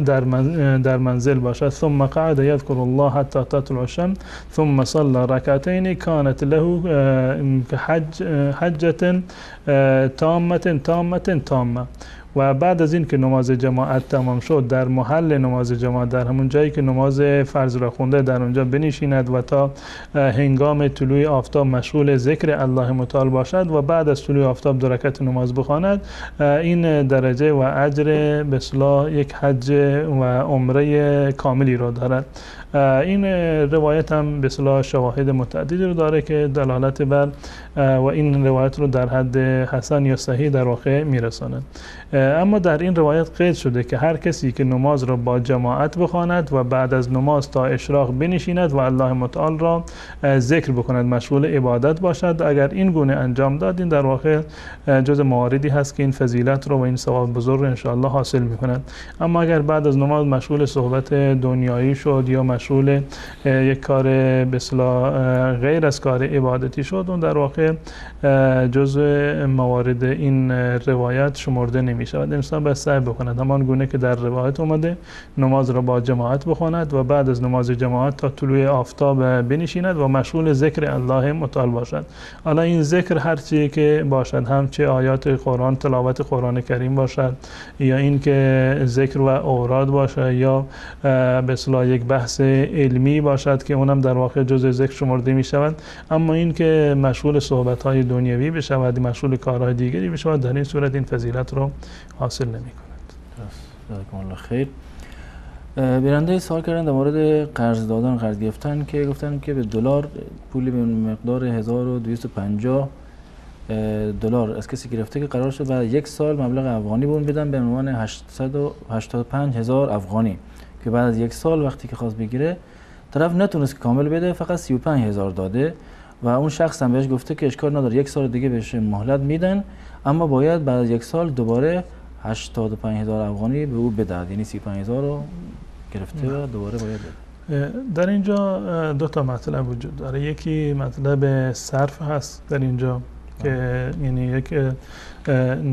در منزل باشد. ثم قعد يذكر الله حتى تطلع الشمس ثم صلى ركعتين كانت له حجة تامة. و بعد از این که نماز جماعت تمام شد، در محل نماز جماعت، در همون جایی که نماز فرض را خونده، در اونجا بنشیند و تا هنگام طلوع آفتاب مشغول ذکر الله متعال باشد و بعد از طلوع آفتاب 2 رکعت نماز بخواند، این درجه و اجر به اصطلاح یک حج و عمره کاملی را دارد. این روایت هم به اصطلاح شواهد متعددی رو داره که دلالت بر و این روایت رو در حد حسن یا صحیح در واقع میرساند. اما در این روایت قید شده که هر کسی که نماز را با جماعت بخواند و بعد از نماز تا اشراق بنشیند و الله متعال را ذکر بکند، مشغول عبادت باشد، اگر این گونه انجام داد، این در واقع جز مواردی هست که این فضیلت رو و این ثواب بزرگ رو ان شاء الله حاصل میکند. اما اگر بعد از نماز مشغول صحبت دنیایی شد یا مشغول یک کار به اصطلاح غیر از کار عبادتی شد، اون در واقع جزء موارد این روایت شمرده نمی شود. انسان باید سعی بکند همان گونه که در روایت اومده نماز را با جماعت بخواند و بعد از نماز جماعت تا طلوع آفتاب بنشیند و مشغول ذکر الله متعال باشد. حالا این ذکر هر چی که باشد، هم چه آیات قرآن، تلاوت قرآن کریم باشد، یا این که ذکر و اوراد باشد، یا به اصطلاح یک بحث علمی باشد که اونم در واقع جزء ذکر شمرده می شود. اما این که مشغول صحبت های دنیوی بشود، مشغول کارهای دیگری بشود، در این صورت این فضیلت رو حاصل نمی کند. جزاکم الله خیر. بیننده سوال کردن در مورد قرض دادن، قرض گرفتن، که گفتن که به دلار پولی به مقدار 1250 دلار از کسی گرفته که قرار شد بعد یک سال مبلغ افغانی بون بدن به عنوان 885,000 افغانی، که بعد از یک سال وقتی که خواست بگیره طرف نتونست کامل بده، فقط 35,000 داده و اون شخص هم بهش گفته که اشکال نداره یک سال دیگه بهش مهلت میدن، اما باید بعد از یک سال دوباره 85,000 افغانی به او بدهد، یعنی 35,000 رو گرفته و دوباره باید بده. در اینجا دو تا مطلب وجود داره. یکی مطلب صرف هست در اینجا که یعنی یک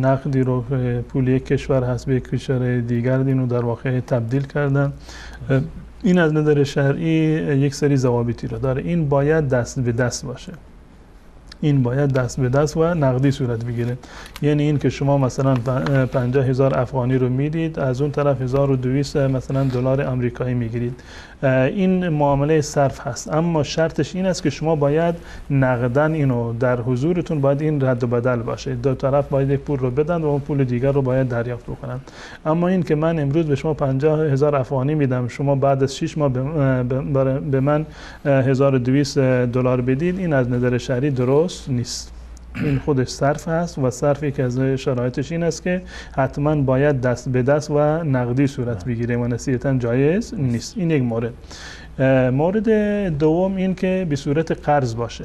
نقدی رو پول یک کشور هست به یک کشور دیگر اینو در واقع تبدیل کردن. این از نظر شرعی یک سری ضوابطی رو داره. این باید دست به دست باشه، این باید دست به دست و نقدی صورت بگیره. یعنی این که شما مثلا 50,000 افغانی رو میدید، از اون طرف 1200 مثلا دلار آمریکایی میگیرید، این معامله صرف هست. اما شرطش این است که شما باید نقدن اینو در حضورتون باید این رد و بدل باشه، دو طرف باید یک پول رو بدن و اون پول دیگر رو باید دریافت بکنن. اما این که من امروز به شما 50,000 افغانی میدم، شما بعد از 6 ماه به من 1200 دلار بدید، این از نظر شرعی درست نیست. این خودش صرف هست و صرفی که از شرایطش این است که حتما باید دست به دست و نقدی صورت بگیره و نصیحتاً جایز نیست. این یک مورد. مورد دوم این که به صورت قرض باشه،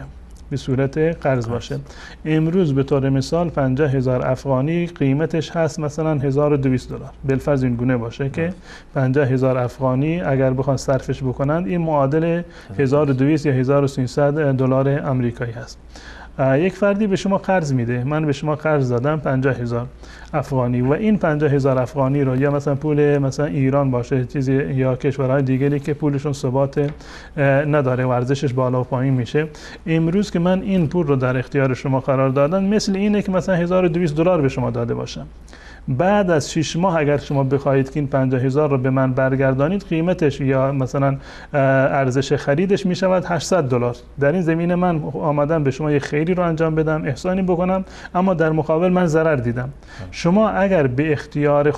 به صورت قرض باشه. امروز به طور مثال 50,000 افغانی قیمتش هست مثلا 1200 دلار، بالفرض این گونه باشه که 50,000 افغانی اگر بخوان صرفش بکنند این معادل 1200 یا 1300 دلار آمریکایی هست. یک فردی به شما قرض میده، من به شما قرض دادم 50,000 افغانی و این 50,000 افغانی رو یا مثلا پول مثلا ایران باشه چیزی یا کشورهای دیگری که پولشون ثبات نداره و ارزشش بالا و پایین میشه، امروز که من این پول رو در اختیار شما قرار دادم مثل اینه که مثلا 1200 دلار به شما داده باشم. بعد از 6 ماه اگر شما بخواهید که این 50,000 رو به من برگردانید، قیمتش یا مثلا ارزش خریدش می شود 800 دلار. در این زمینه من آمدم به شما یک خیری رو انجام بدم، احسانی بکنم، اما در مقابل من ضرر دیدم. شما اگر به اختیار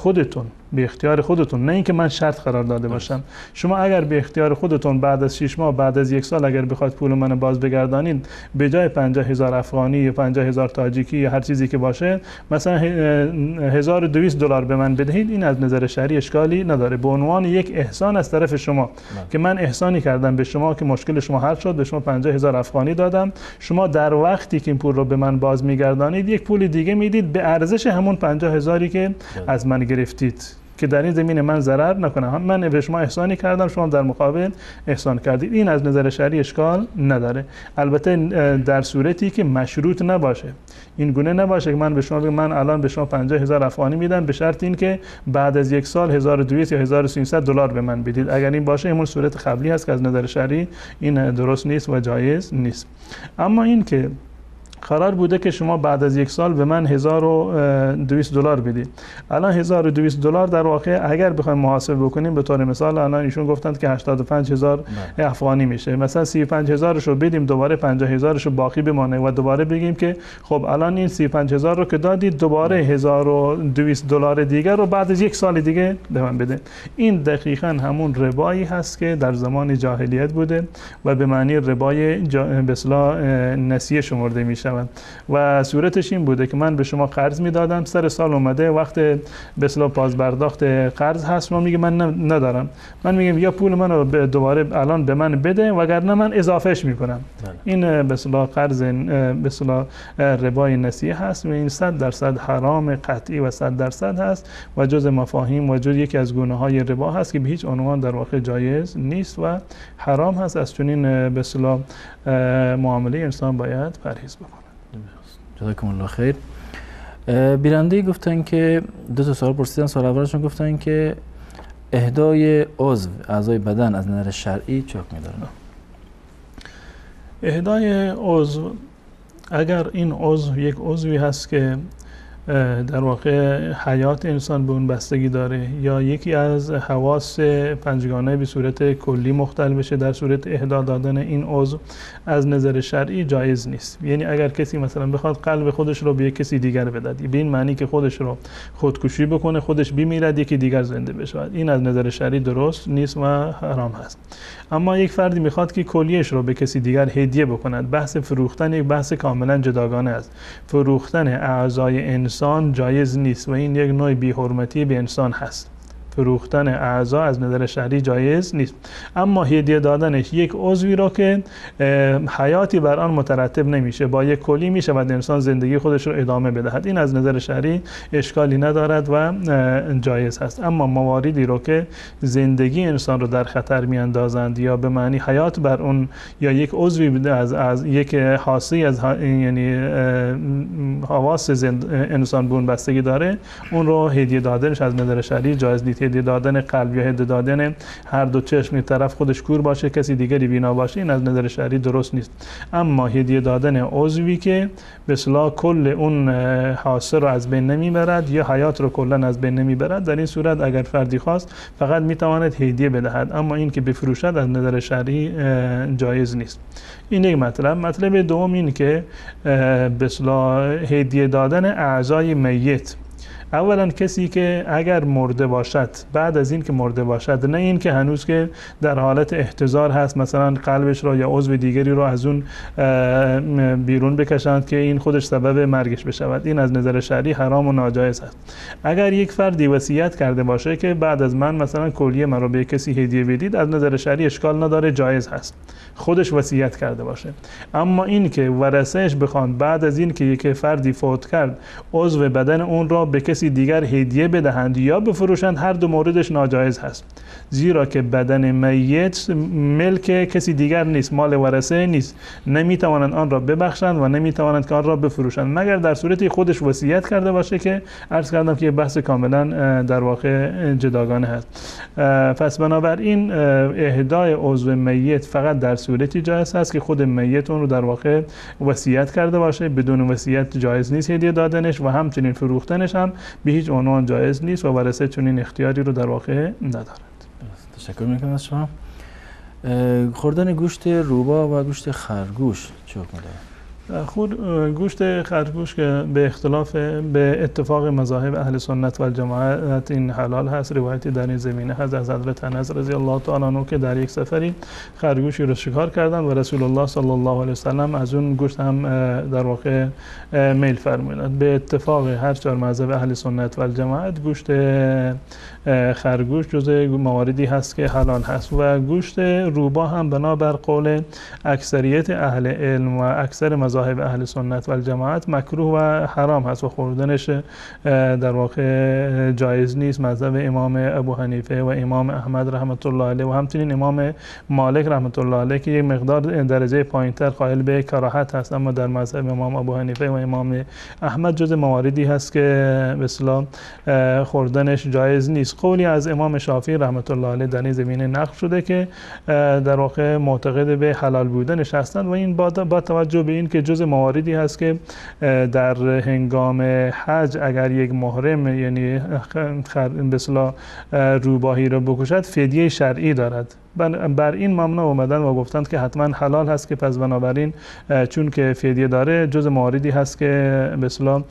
خودتون نه اینکه من شرط قرار داده باشم، شما اگر به اختیار خودتون بعد از 6 ماه بعد از یک سال اگر بخواید پول منو باز بگردانید، به جای 50,000 افغانی یا 50,000 تاجیکی یا هر چیزی که باشه مثلا 1200 دلار به من بدهید، این از نظر شرعی اشکالی نداره. به عنوان یک احسان از طرف شما که من احسانی کردم به شما که مشکل شما حل شد، به شما 50,000 افغانی دادم، شما در وقتی که این پول رو به من باز میگردانید یک پول دیگه میدید به ارزش همون 50,000 که از من گرفتید، که در این زمینه من ضرر نکنم. من به شما احسانی کردم، شما در مقابل احسان کردید. این از نظر شرعی اشکال نداره، البته در صورتی که مشروط نباشه. این گونه نباشه که من به شما بگم من الان به شما 50,000 افغانی میدم به شرط این که بعد از یک سال 1200 یا 1300 دلار به من بدید. اگر این باشه همون صورت قبلی هست که از نظر شرعی این درست نیست و جایز نیست. اما این که قرار بوده که شما بعد از یک سال به من 1200 دلار بدید، الان 1200 دلار در واقع اگر بخوایم محاسبه بکنیم به طور مثال الان ایشون گفتند که 85,000 افغانی میشه، مثلا 35,000 رو بدیم دوباره 50,000 رو باقی بمانه و دوباره بگیم که خب الان این 35,000 رو که دادید دوباره 1200 دلار دیگر رو بعد از یک سال دیگه به من بده. این دقیقاً همون ربایی هست که در زمان جاهلیت بوده و به معنی ربای به اصطلاح نسیه شمرده میشه و صورتش این بوده که من به شما قرض میدادم، سر سال اومده وقت به اصطلاح پاسپرداخت قرض هست، شما میگه من ندارم، من میگم یا پول منو دوباره الان به من بده وگرنه من اضافهش میکنم. این به اصطلاح قرض به اصطلاح ربای نسیه هست و این 100% حرام قطعی و 100% هست و جز مفاهیم و جز یکی از گونه های ربا هست که به هیچ عنوان در واقع جایز نیست و حرام هست. از چنین به اصطلاح معامله انسان باید پرهیز بکنه. جزاکم الله خیر. بیرنده گفتن که دو تا سوال پرسیدن. سوال اولشون گفتن که اهدای عضو اعضای بدن از نظر شرعی چه حکمی داره؟ اهدای عضو، اگر این عضو یک عضوی هست که در واقع حیات انسان به اون بستگی داره یا یکی از حواس پنجگانه به صورت کلی مختل بشه، در صورت اهدا دادن این عضو از نظر شرعی جایز نیست. یعنی اگر کسی مثلا بخواد قلب خودش رو به یک کسی دیگر بدهد، به این معنی که خودش رو خودکشی بکنه، خودش بمیرد یکی دیگر زنده بشه، این از نظر شرعی درست نیست و حرام هست. اما یک فردی میخواد که کلیهش رو به کسی دیگر هدیه بکند، بحث فروختن یک بحث کاملا جداگانه است. فروختن اعضای انسان جایز نیست و این یک نوع بی‌حرمتی به انسان هست. فروختن اعضا از نظر شرعی جایز نیست، اما هدیه دادنش یک عضوی را که حیاتی بر آن مترتب نمیشه، با یک کلی میشه و انسان زندگی خودش رو ادامه بدهد، این از نظر شرعی اشکالی ندارد و جایز هست. اما مواردی رو که زندگی انسان رو در خطر میاندازند یا به معنی حیات بر اون یا یک عضوی از یک حاسی از یعنی حواس انسان به اون بستگی داره، اون رو هدیه دادنش از نظر شرعی جایز نیست. هدیه دادن قلب یا هدیه دادن هر دو چشم، طرف خودش کور باشه کسی دیگری بینا باشه، این از نظر شرعی درست نیست. اما هدیه دادن عضوی که به اصطلاح کل اون حاسه رو از بین نمیبرد یا حیات رو کلا از بین نمیبرد، در این صورت اگر فردی خواست فقط میتواند هدیه بدهد، اما این که بفروشد از نظر شرعی جایز نیست. این یک مطلب. مطلب دوم این که به اصطلاح هدیه دادن اعضای میت، اولا کسی که اگر مرده باشد، بعد از این که مرده باشد، نه این که هنوز که در حالت احتضار هست مثلا قلبش را یا عضو دیگری را از اون بیرون بکشند که این خودش سبب مرگش بشود، این از نظر شرعی حرام و ناجایز است. اگر یک فردی وصیت کرده باشه که بعد از من مثلا کلیه من رو به کسی هدیه بدید، از نظر شرعی اشکال نداره، جایز هست، خودش وصیت کرده باشه. اما این که ورثه‌اش بخوان بعد از این که یک فردی فوت کرد عضو بدن اون را به کسی دیگر هدیه بدهند یا بفروشند، هر دو موردش ناجایز هست، زیرا که بدن میت ملک کسی دیگر نیست، مال ورثه نیست، نمیتوانند آن را ببخشند و نمیتوانند که آن را بفروشند مگر در صورتی خودش وصیت کرده باشه که عرض کردم که بحث کاملا در واقع جداگانه هست. پس بنابراین اهدای عضو میت فقط در صورتی جایز هست که خود میت اون رو در واقع وصیت کرده باشه، بدون وصیت جایز نیست هدیه دادنش و همچنین فروختنش هم به هیچ عنوان جایز نیست و ورثه چنین اختیاری رو در واقع ندارد. تشکر میکنم از شما. خوردن گوشت روبا و گوشت خرگوش چه حکم داره؟ خود گوشت خرگوش که به اتفاق مذاهب اهل سنت و الجماعت این حلال هست. روایتی در این زمینه هست از حضرت انس رضی الله تعالی عنه که در یک سفری خرگوشی رو شکار کردن و رسول الله صلی الله علیه و سلم از اون گوشت هم در واقع میل فرمودند. به اتفاق هر چهار مذهب اهل سنت و الجماعت گوشت خرگوش جزء مواردی هست که حلال هست و گوشت روبا هم بنابر قول اکثریت اهل علم و اکثر مذاهب اهل سنت و الجماعت مکروه و حرام هست و خوردنش در واقع جایز نیست. مذهب امام ابو حنیفه و امام احمد رحمت الله علیه و همچنین امام مالک رحمت الله علیه که یک مقدار درجه پایینتر قائل به کراهت هست، اما در مذهب امام ابو حنیفه و امام احمد جز مواردی هست که به اصطلاح خوردنش جایز نیست. قولی از امام شافعی رحمت الله علیه در این زمینه نقل شده که در واقع معتقد به حلال بودنش هستند و این با توجه به این که جز مواردی هست که در هنگام حج اگر یک محرم یعنی به اصطلاح روباهی را بکشد فدیه شرعی دارد. بر این مبنا اومدن و گفتند که حتما حلال هست که پس بنابراین چون که فدیه داره جز مواردی هست که به اصطلاح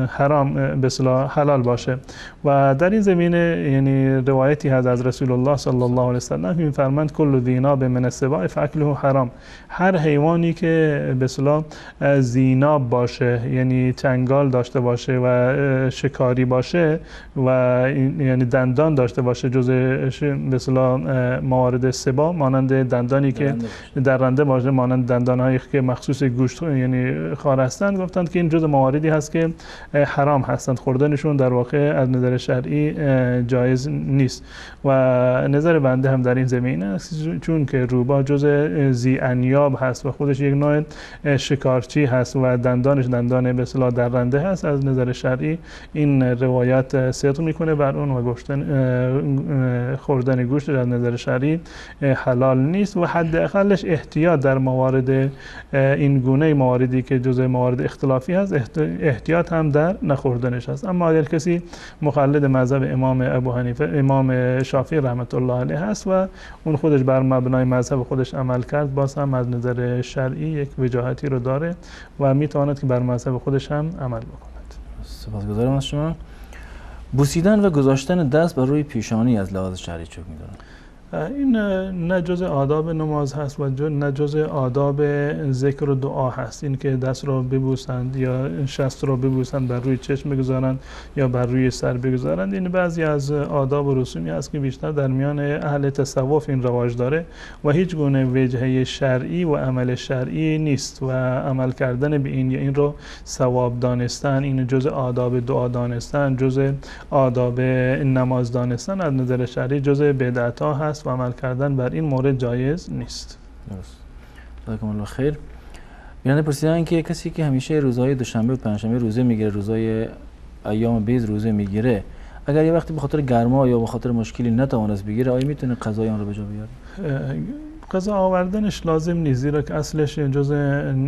حرام به اصطلاح حلال باشه. و در این زمینه یعنی روایتی هست از رسول الله صلی الله علیه و سلم می‌فرمایند کل ذی ناب من السباع فاکله حرام، هر حیوانی که به اصطلاح ذیناب باشه یعنی چنگال داشته باشه و شکاری باشه و یعنی دندان داشته باشه جز به اصطلاح موارد سبا مانند دندانی که درنده باشه، مانند دندانهایی که مخصوص گوشت یعنی خار هستند، گفتند که این جزء مواردی هست که حرام هستند، خوردنشون در واقع از نظر شرعی جایز نیست. و نظر بنده هم در این زمینه است، چون که روباه جزء ذی انیاب هست و خودش یک نوع شکارچی هست و دندانش دندان به اصطلاح درنده هست، از نظر شرعی این روایت صدق میکنه بر اون و خوردن گوشت از نظر شرعی حلال نیست و حداقلش احتیاط در موارد این گونه مواردی که جزء موارد اختلافی هست احتیاط هم در نخوردنش هست. اما اگر کسی مقلد مذهب امام ابو حنیفه امام شافعی رحمت الله علیه هست و اون خودش بر مبنای مذهب خودش عمل کرد، باز هم از نظر شرعی یک وجاهتی رو داره و میتواند که بر مذهب خودش هم عمل بکند. سپاسگزارم از شما. بوسیدن و گذاشتن دست بر روی پیشانی از لحاظ شرعی چه می‌دونن؟ این نه جزء آداب نماز هست و نه جزء آداب ذکر و دعا هست. این که دست رو ببوسند یا شست رو ببوسند بر روی چشم بگذارند یا بر روی سر بگذارند، این بعضی از آداب و رسومی هست که بیشتر در میان اهل تصوف این رواج داره و هیچ گونه وجهه شرعی و عمل شرعی نیست و عمل کردن به این یا این رو ثواب دانستن، این جزء آداب دعا دانستن، جزء آداب نماز دانستن از نظر شرعی جزء بدعت ها هست و عمل کردن بر این مورد جایز نیست. درست. جزاکم الله خیر. بیننده پرسیدن که کسی که همیشه روزهای دوشنبه و پنجشنبه روزه میگیره، روزهای ایام بیض روزه میگیره، اگر یه وقتی به خاطر گرما یا به خاطر مشکلی نتوانست بگیره، آیا میتونه قضای آن رو به جا بیاره؟ قضا آوردنش لازم نیست، زیرا که اصلش جزء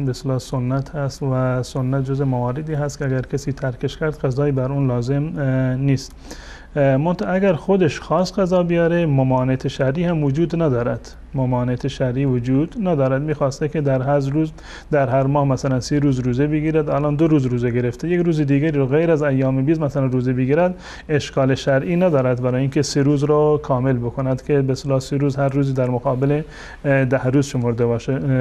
به اصطلاح سنت هست و سنت جزء مواردی هست که اگر کسی ترکش کرد قضایی بر اون لازم نیست. اگر خودش خواست قضا بیاره، ممانعت شرعی هم وجود ندارد. ممانعت شرعی وجود ندارد. میخواسته که در هر ماه مثلا 30 روز روزه بگیرد، الان 2 روز روزه گرفته، یک روز دیگری رو غیر از ایام بیض مثلا روزه بگیرد، اشکال شرعی ندارد برای اینکه 3 روز رو کامل بکند که به اصطلاح 3 روز هر روزی در مقابل 10 روز شمرده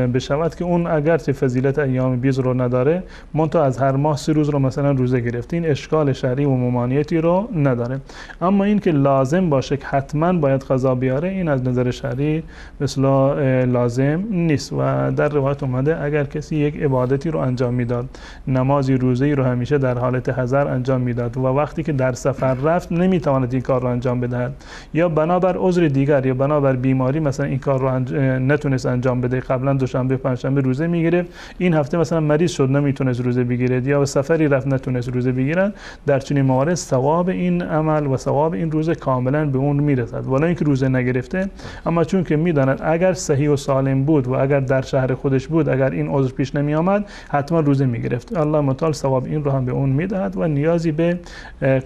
بشود که اون اگر چه فضیلت ایام بیض رو نداره، منتها از هر ماه 3 روز رو مثلا روزه گرفته، این اشکال شرعی و ممانعتی رو نداره. اما این که لازم باشه که حتما باید قضا بیاره، این از نظر شرعی مثلا لازم نیست. و در روایت اومده اگر کسی یک عبادتی رو انجام میداد، نمازی روزه‌ای رو همیشه در حالت حضر انجام میداد و وقتی که در سفر رفت نمیتواند این کار رو انجام بدهد یا بنابر عذر دیگر یا بنابر بیماری مثلا این کار رو نتونست انجام بده، قبلا دوشنبه پنجشنبه روزه میگرفت، این هفته مثلا مریض شد نمیتونست روزه بگیرد یا به سفری رفت نتونست روزه بگیرد، در چنین موارد ثواب این عمل و ثواب این روزه کاملا به اون میرسد، ولی اینکه روزه نگرفته. اما چون که میداند اگر صحیح و سالم بود و اگر در شهر خودش بود، اگر این عذر پیش نمی آمد حتما روزه میگرفت، الله متعال ثواب این رو هم به اون میدهد و نیازی به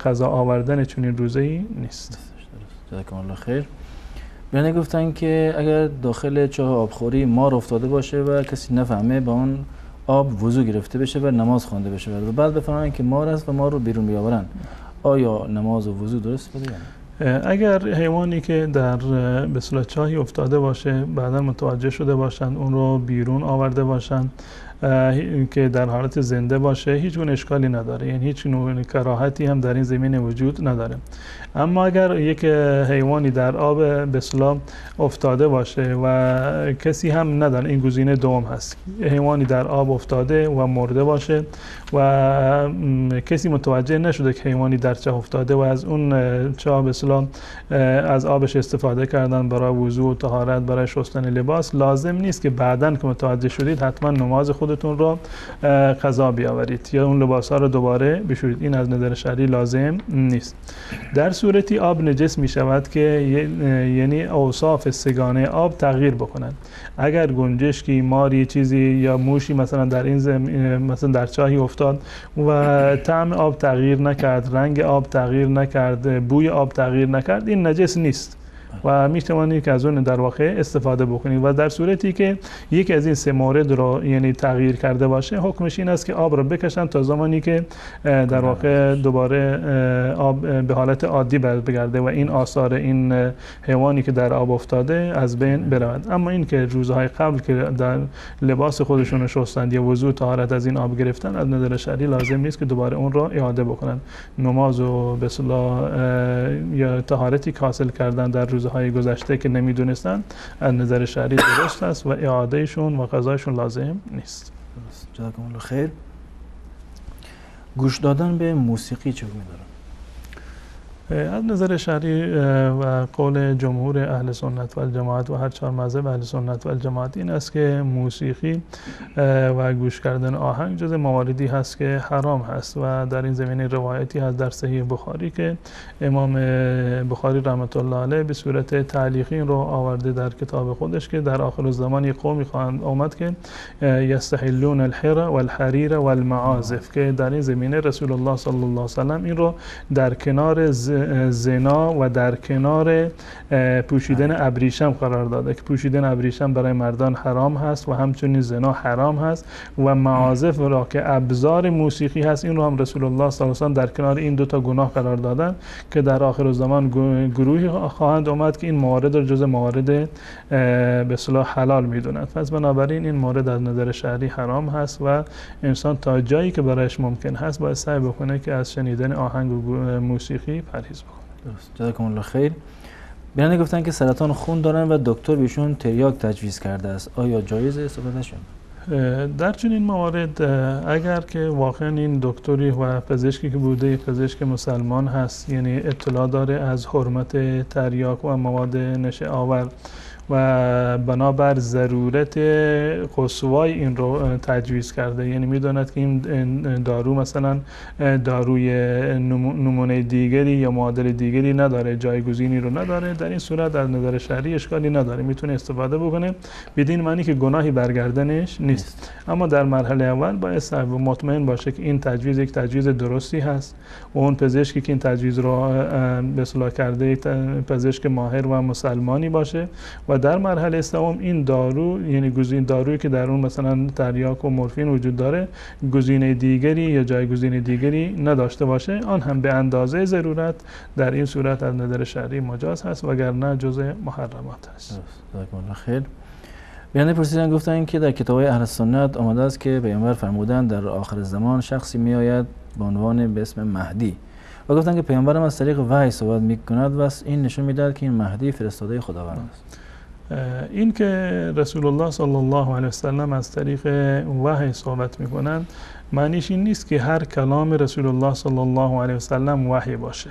قضا آوردن چنین روزه‌ای نیست. جزاکم الله خیر. بیانه گفتن که اگر داخل چاه آبخوری مار افتاده باشه و کسی نفهمه با اون آب وضو گرفته بشه و نماز خوانده بشه و بعد بفهمن که مار است و مار رو بیرون بیاورن، آیا نماز و وضو درست بوده یا نه؟ اگر حیوانی که در به اصطلاح چاهی افتاده باشه بعدا متوجه شده باشند، اون رو بیرون آورده باشند که در حالت زنده باشه، هیچ گونه اشکالی نداره، یعنی هیچ نوع کراهتی هم در این زمینه وجود نداره. اما اگر یک حیوانی در آب به اصطلاح افتاده باشه و کسی هم نداره، این گزینه دوم هست، حیوانی در آب افتاده و مرده باشه و کسی متوجه نشده که حیوانی در چاه افتاده و از اون چاه به اصطلاح از آبش استفاده کردن برای وضو و طهارت، برای شستن لباس، لازم نیست که بعداً که متوجه شدید حتما نماز خودتون رو قضا بیاورید یا اون لباس ها رو دوباره بشورید، این از نظر شرعی لازم نیست. در صورتی آب نجس می شود که یعنی اوصاف سگانه آب تغییر بکنند. اگر گنجشکی، ماری، چیزی یا موشی مثلا در این مثلا در چاهی افتاد و طعم آب تغییر نکرد، رنگ آب تغییر نکرد، بوی آب تغییر نکرد، این نجس نیست و میتوانید که از اون در واقع استفاده بکنید. و در صورتی که یکی از این 3 مورد رو یعنی تغییر کرده باشه، حکمش این است که آب رو بکشن تا زمانی که در واقع دوباره آب به حالت عادی بگرده و این آثار این حیوانی که در آب افتاده از بین برود. اما این که روزهای قبل که در لباس خودشون رو شستند یا وضو طهارت از این آب گرفتن، از نظر شرعی لازم نیست که دوباره اون رو اعاده بکنن. نماز و به اصطلاح یا طهارتی حاصل کردن در روزهای گذشته که نمیدونستن از نظر شرعی درست است و اعادهشون و قضایشون لازم نیست. جزاکم الله خیر. گوش دادن به موسیقی چه حکمی داره؟ از نظر شرعی و قول جمهور اهل سنت و الجماعت و هر چهار مذهب اهل سنت و الجماعت این است که موسیقی و گوش کردن آهنگ جز مواردی هست که حرام هست و در این زمینه روایتی هست در صحیح بخاری که امام بخاری رحمت الله علیه به صورت تعلیقی رو آورده در کتاب خودش که در آخر الزمان یک قومی خواهند آمد که یستحلون الحر والحریر والمعازف که در این زمینه رسول الله صلی الله علیه و سلم این رو در کنار زنا و در کنار پوشیدن ابریشم قرار داده که پوشیدن ابریشم برای مردان حرام هست و همچنین زنا حرام هست و معازف را که ابزار موسیقی هست این رو هم رسول الله صلی الله علیه و در کنار این دو تا گناه قرار دادن که در آخر الزمان گروهی خواهند آمد که این موارد را جز موارد به اصطلاح حلال میدونند. پس بنابراین این مورد از نظر شرعی حرام هست و انسان تا جایی که برایش ممکن هست باید سعی بکنه که از شنیدن آهنگ و موسیقی پرهیز بکنه. درست. جزاکم الله خیر. بیننده گفتن که سرطان خون دارن و دکتر بهشون تریاک تجویز کرده است. آیا جایزه استفادهشون؟ در چنین موارد اگر که واقعا این دکتری و پزشکی که بوده پزشک مسلمان هست یعنی اطلاع داره از حرمت تریاک و مواد نشء آور و بنابر ضرورت قصوای این رو تجویز کرده یعنی میداند که این دارو مثلا داروی نمونه دیگری یا معادل دیگری نداره جایگزینی رو نداره در این صورت در نظر شرعی اشکالی نداره میتونه استفاده بکنه بدین معنی که گناهی برگردنش نیست اما در مرحله اول باید مطمئن باشه که این تجویز یک تجویز درستی هست و اون پزشکی که این تجویز رو به اصطلاح کرده یک پزشک ماهر و مسلمانی باشه و در مرحله سوم این دارو یعنی دارویی که در اون مثلا تریاک و مورفین وجود داره گزینه دیگری یا جایگزین دیگری نداشته باشه آن هم به اندازه ضرورت در این صورت از نظر شرعی مجاز هست وگرنه جزء محرمات هست. جزاکم الله خیر. بیان پرسیدن گفتن که در کتاب‌های اهل سنت آمده است که پیامبر فرمودند در آخر زمان شخصی میآید به عنوان به اسم مهدی و گفتن که پیامبر هم از طریق وحی صحبت می‌کند و این نشون می‌دهد که این مهدی فرستاده خداوند است. این که رسول الله صلی الله علیه و سلم از طریق وحی صحبت میکنند معنیش این نیست که هر کلام رسول الله صلی الله علیه و سلم وحی باشه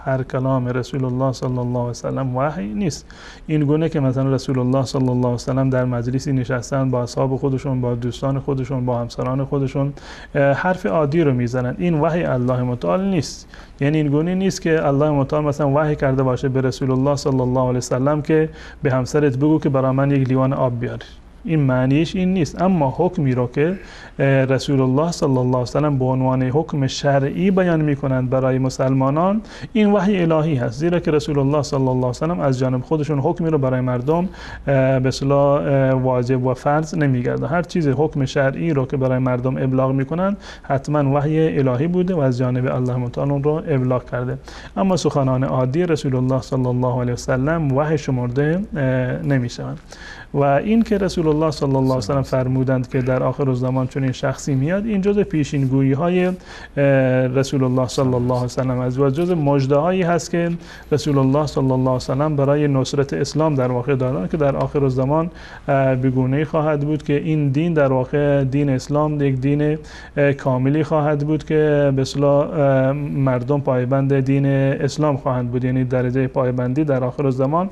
هر کلام رسول الله صلی الله علیه و سلم وحی نیست این گونه که مثلا رسول الله صلی الله علیه و سلم در مجلسی نشستن با اصحاب خودشون با دوستان خودشون با همسران خودشون حرف عادی رو میزنن این وحی الله متعال نیست یعنی این گونه نیست که الله متعال مثلا وحی کرده باشه به رسول الله صلی الله علیه و سلم که به همسرت بگو که برای من یک لیوان آب بیار این معنیش این نیست اما حکمی رو که رسول الله صلی الله علیه و سلم به عنوان حکم شرعی بیان میکنند برای مسلمانان این وحی الهی هست زیرا که رسول الله صلی الله علیه و سلم از جانب خودشون حکمی رو برای مردم به اصطلاح واجب و فرض نمیگرده هر چیز حکم شرعی رو که برای مردم ابلاغ میکنند حتما وحی الهی بوده و از جانب الله متعال اون رو ابلاغ کرده اما سخنان عادی رسول الله صلی الله علیه و سلم وحی شمرده نمیشوند و این که رسول الله صلی الله علیه و سلم فرمودند که در آخر الزمان چنین شخصی میاد این جزء پیشینگویی های رسول الله صلی الله علیه و سلم است و جزء مژده هایی هست که رسول الله صلی الله علیه و سلم برای نصرت اسلام در واقع دادند که در آخر الزمان به گونه‌ای خواهد بود که این دین در واقع دین اسلام یک دین کاملی خواهد بود که به اصطلاح مردم پایبند دین اسلام خواهند بود یعنی درجه پایبندی در آخر الزمان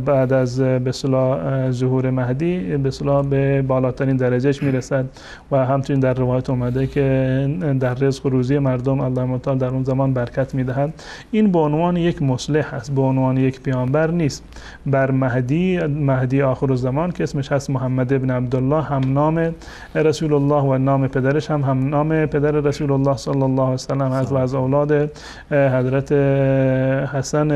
بعد از به اصطلاح ظهور مهدی به اصطلاح به بالاترین درجهش میرسد و همچنین در روایت اومده که در رزق و روزی مردم الله متعال در اون زمان برکت میدهد این به عنوان یک مصلح است به عنوان یک پیامبر نیست بر مهدی آخر الزمان که اسمش هست محمد ابن عبدالله هم نام رسول الله و نام پدرش هم نام پدر رسول الله صلی الله علیه و سلم هست و از اولاد حضرت حسن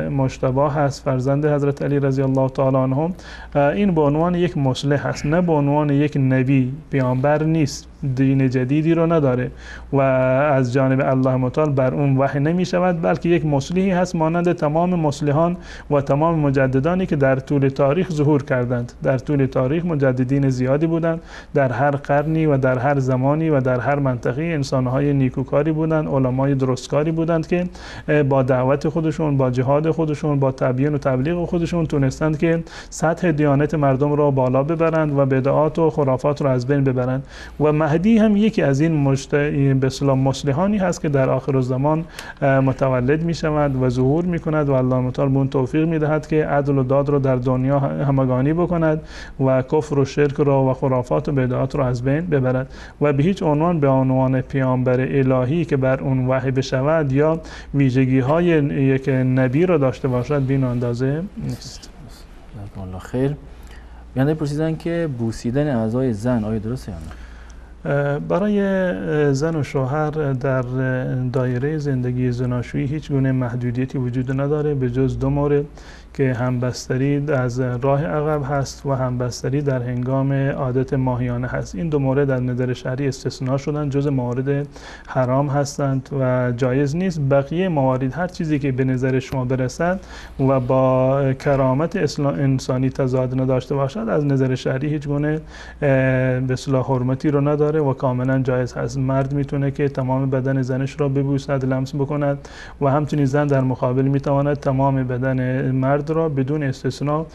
مجتبی هست فرزند حضرت علی رضی الله تعالی عنهم این به عنوان یک مصلح است نه به عنوان یک نبی پیامبر نیست دین جدیدی رو نداره و از جانب الله متعال بر اون وحی نمی شود، بلکه یک مصلحی هست مانند تمام مصلحان و تمام مجددانی که در طول تاریخ ظهور کردند. در طول تاریخ مجددین زیادی بودند، در هر قرنی و در هر زمانی و در هر منطقه انسانهای نیکوکاری بودند، علمای درستکاری بودند که با دعوت خودشون، با جهاد خودشون، با تبیین و تبلیغ خودشون تونستند که سطح دیانت مردم را بالا ببرند و بدعات و خرافات را از بین ببرند. و مهدی هم یکی از این به اصطلاح مصلحانی هست که در آخر الزمان متولد می شود و ظهور می کند و الله متعال به اون توفیق می دهد که عدل و داد را در دنیا همگانی بکند و کفر و شرک را و خرافات و بدعات را از بین ببرد و به هیچ عنوان به عنوان پیامبر الهی که بر اون وحی بشود یا ویژگی های یک نبی را داشته باشد به این اندازه نیست. الله خیر. بیانده پرسیدن که بوسیدن اعضای زن آیا درسته یا نه؟ برای زن و شوهر در دایره زندگی زناشویی هیچ گونه محدودیتی وجود نداره به جز دو مورد که همبستری از راه عقب هست و همبستری در هنگام عادت ماهیانه هست. این دو مورد از نظر شرعی استثناء شدن، جز موارد حرام هستند و جایز نیست. بقیه موارد هر چیزی که به نظر شما برسد و با کرامت انسانی تضاد نداشته باشد از نظر شرعی هیچ گونه به اصطلاح حرمتی رو نداره و کاملا جایز هست. مرد میتونه که تمام بدن زنش را ببوسد، لمس بکند و همچنین زن در مقابل میتواند تمام بدن مرد را بدون استثناء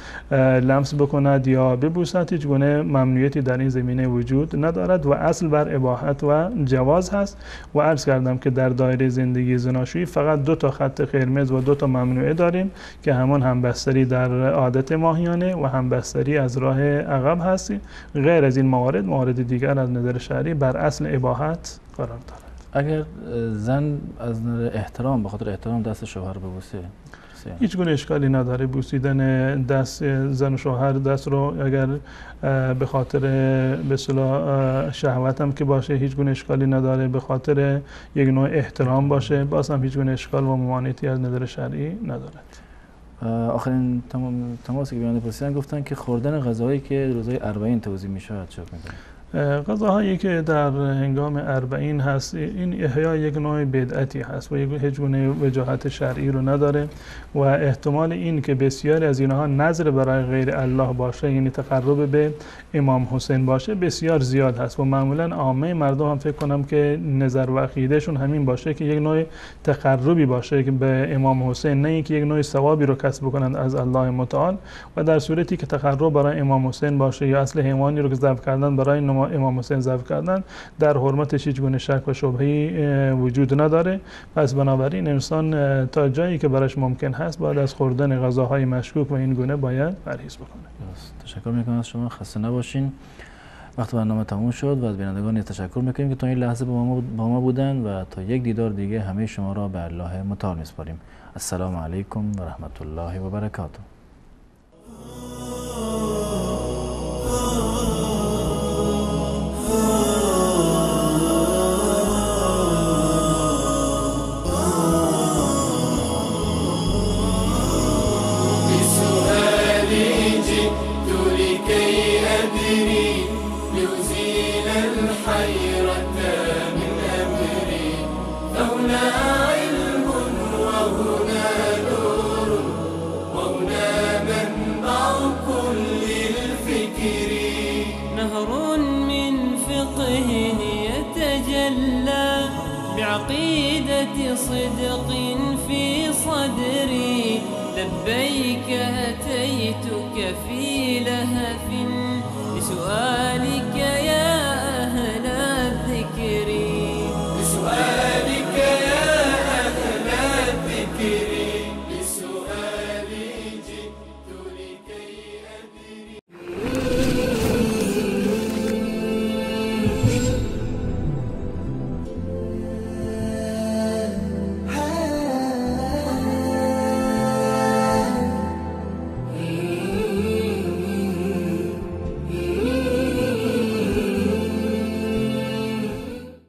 لمس بکند یا ببوسد. هیچ گونه ممنوعیتی در این زمینه وجود ندارد و اصل بر اباحت و جواز هست. و عرض کردم که در دایره زندگی زناشویی فقط 2 تا خط قرمز و 2 تا ممنوعه داریم که همون همبستری در عادت ماهیانه و همبستری از راه عقب هست. غیر از این موارد دیگر از نظر شرعی بر اصل اباحت قرار دارد. اگر زن از نظر احترام به خاطر احترام دست شوهر ببوسه هیچ گونه اشکالی نداره. بوسیدن دست زن و شوهر دست رو اگر به خاطر به اصطلاح شهوت هم که باشه هیچ گونه اشکالی نداره، به خاطر یک نوع احترام باشه باز هم هیچ گونه اشکال و ممانعتی از نظر شرعی ندارد. آخرین تماسی که بیان پرسیدن گفتن که خوردن غذایی که روزهای 40 توزیع میشه چه میکنه؟ غذاهایی که در هنگام 40 هست این احیا یک نوع بدعتی هست و هیچ گونه وجاهت شرعی رو نداره و احتمال این که بسیاری از اینها نظر برای غیر الله باشه، یعنی تقرب به امام حسین باشه، بسیار زیاد هست و معمولا عامه مردم هم فکر کنم که نظر و عقیدهشون همین باشه که یک نوع تقربی باشه که به امام حسین، نه اینکه یک نوع ثوابی رو کسب کنند از الله متعال. و در صورتی که تقرب برای امام حسین باشه یا اصل حیوانی رو که ذبح کردن برای امام حسین ذبح کردن، در حرمتش هیچ گونه شک و شبهه‌ای وجود نداره. پس بنابراین انسان تا جایی که براش ممکن هست بعد از خوردن غذاهای مشکوک و این گونه باید پرهیز بکنه. تشکر میکنم از شما، خسته نباشین. وقت برنامه تموم شد و از بینندگان تشکر میکنیم که تا این لحظه با ما بودن و تا یک دیدار دیگه همه شما را به الله متعال میسپاریم. السلام علیکم و رحمت الله و برکاته. بعقيدة صدق في صدري لبيك أتيتك في لهف لسؤالك يا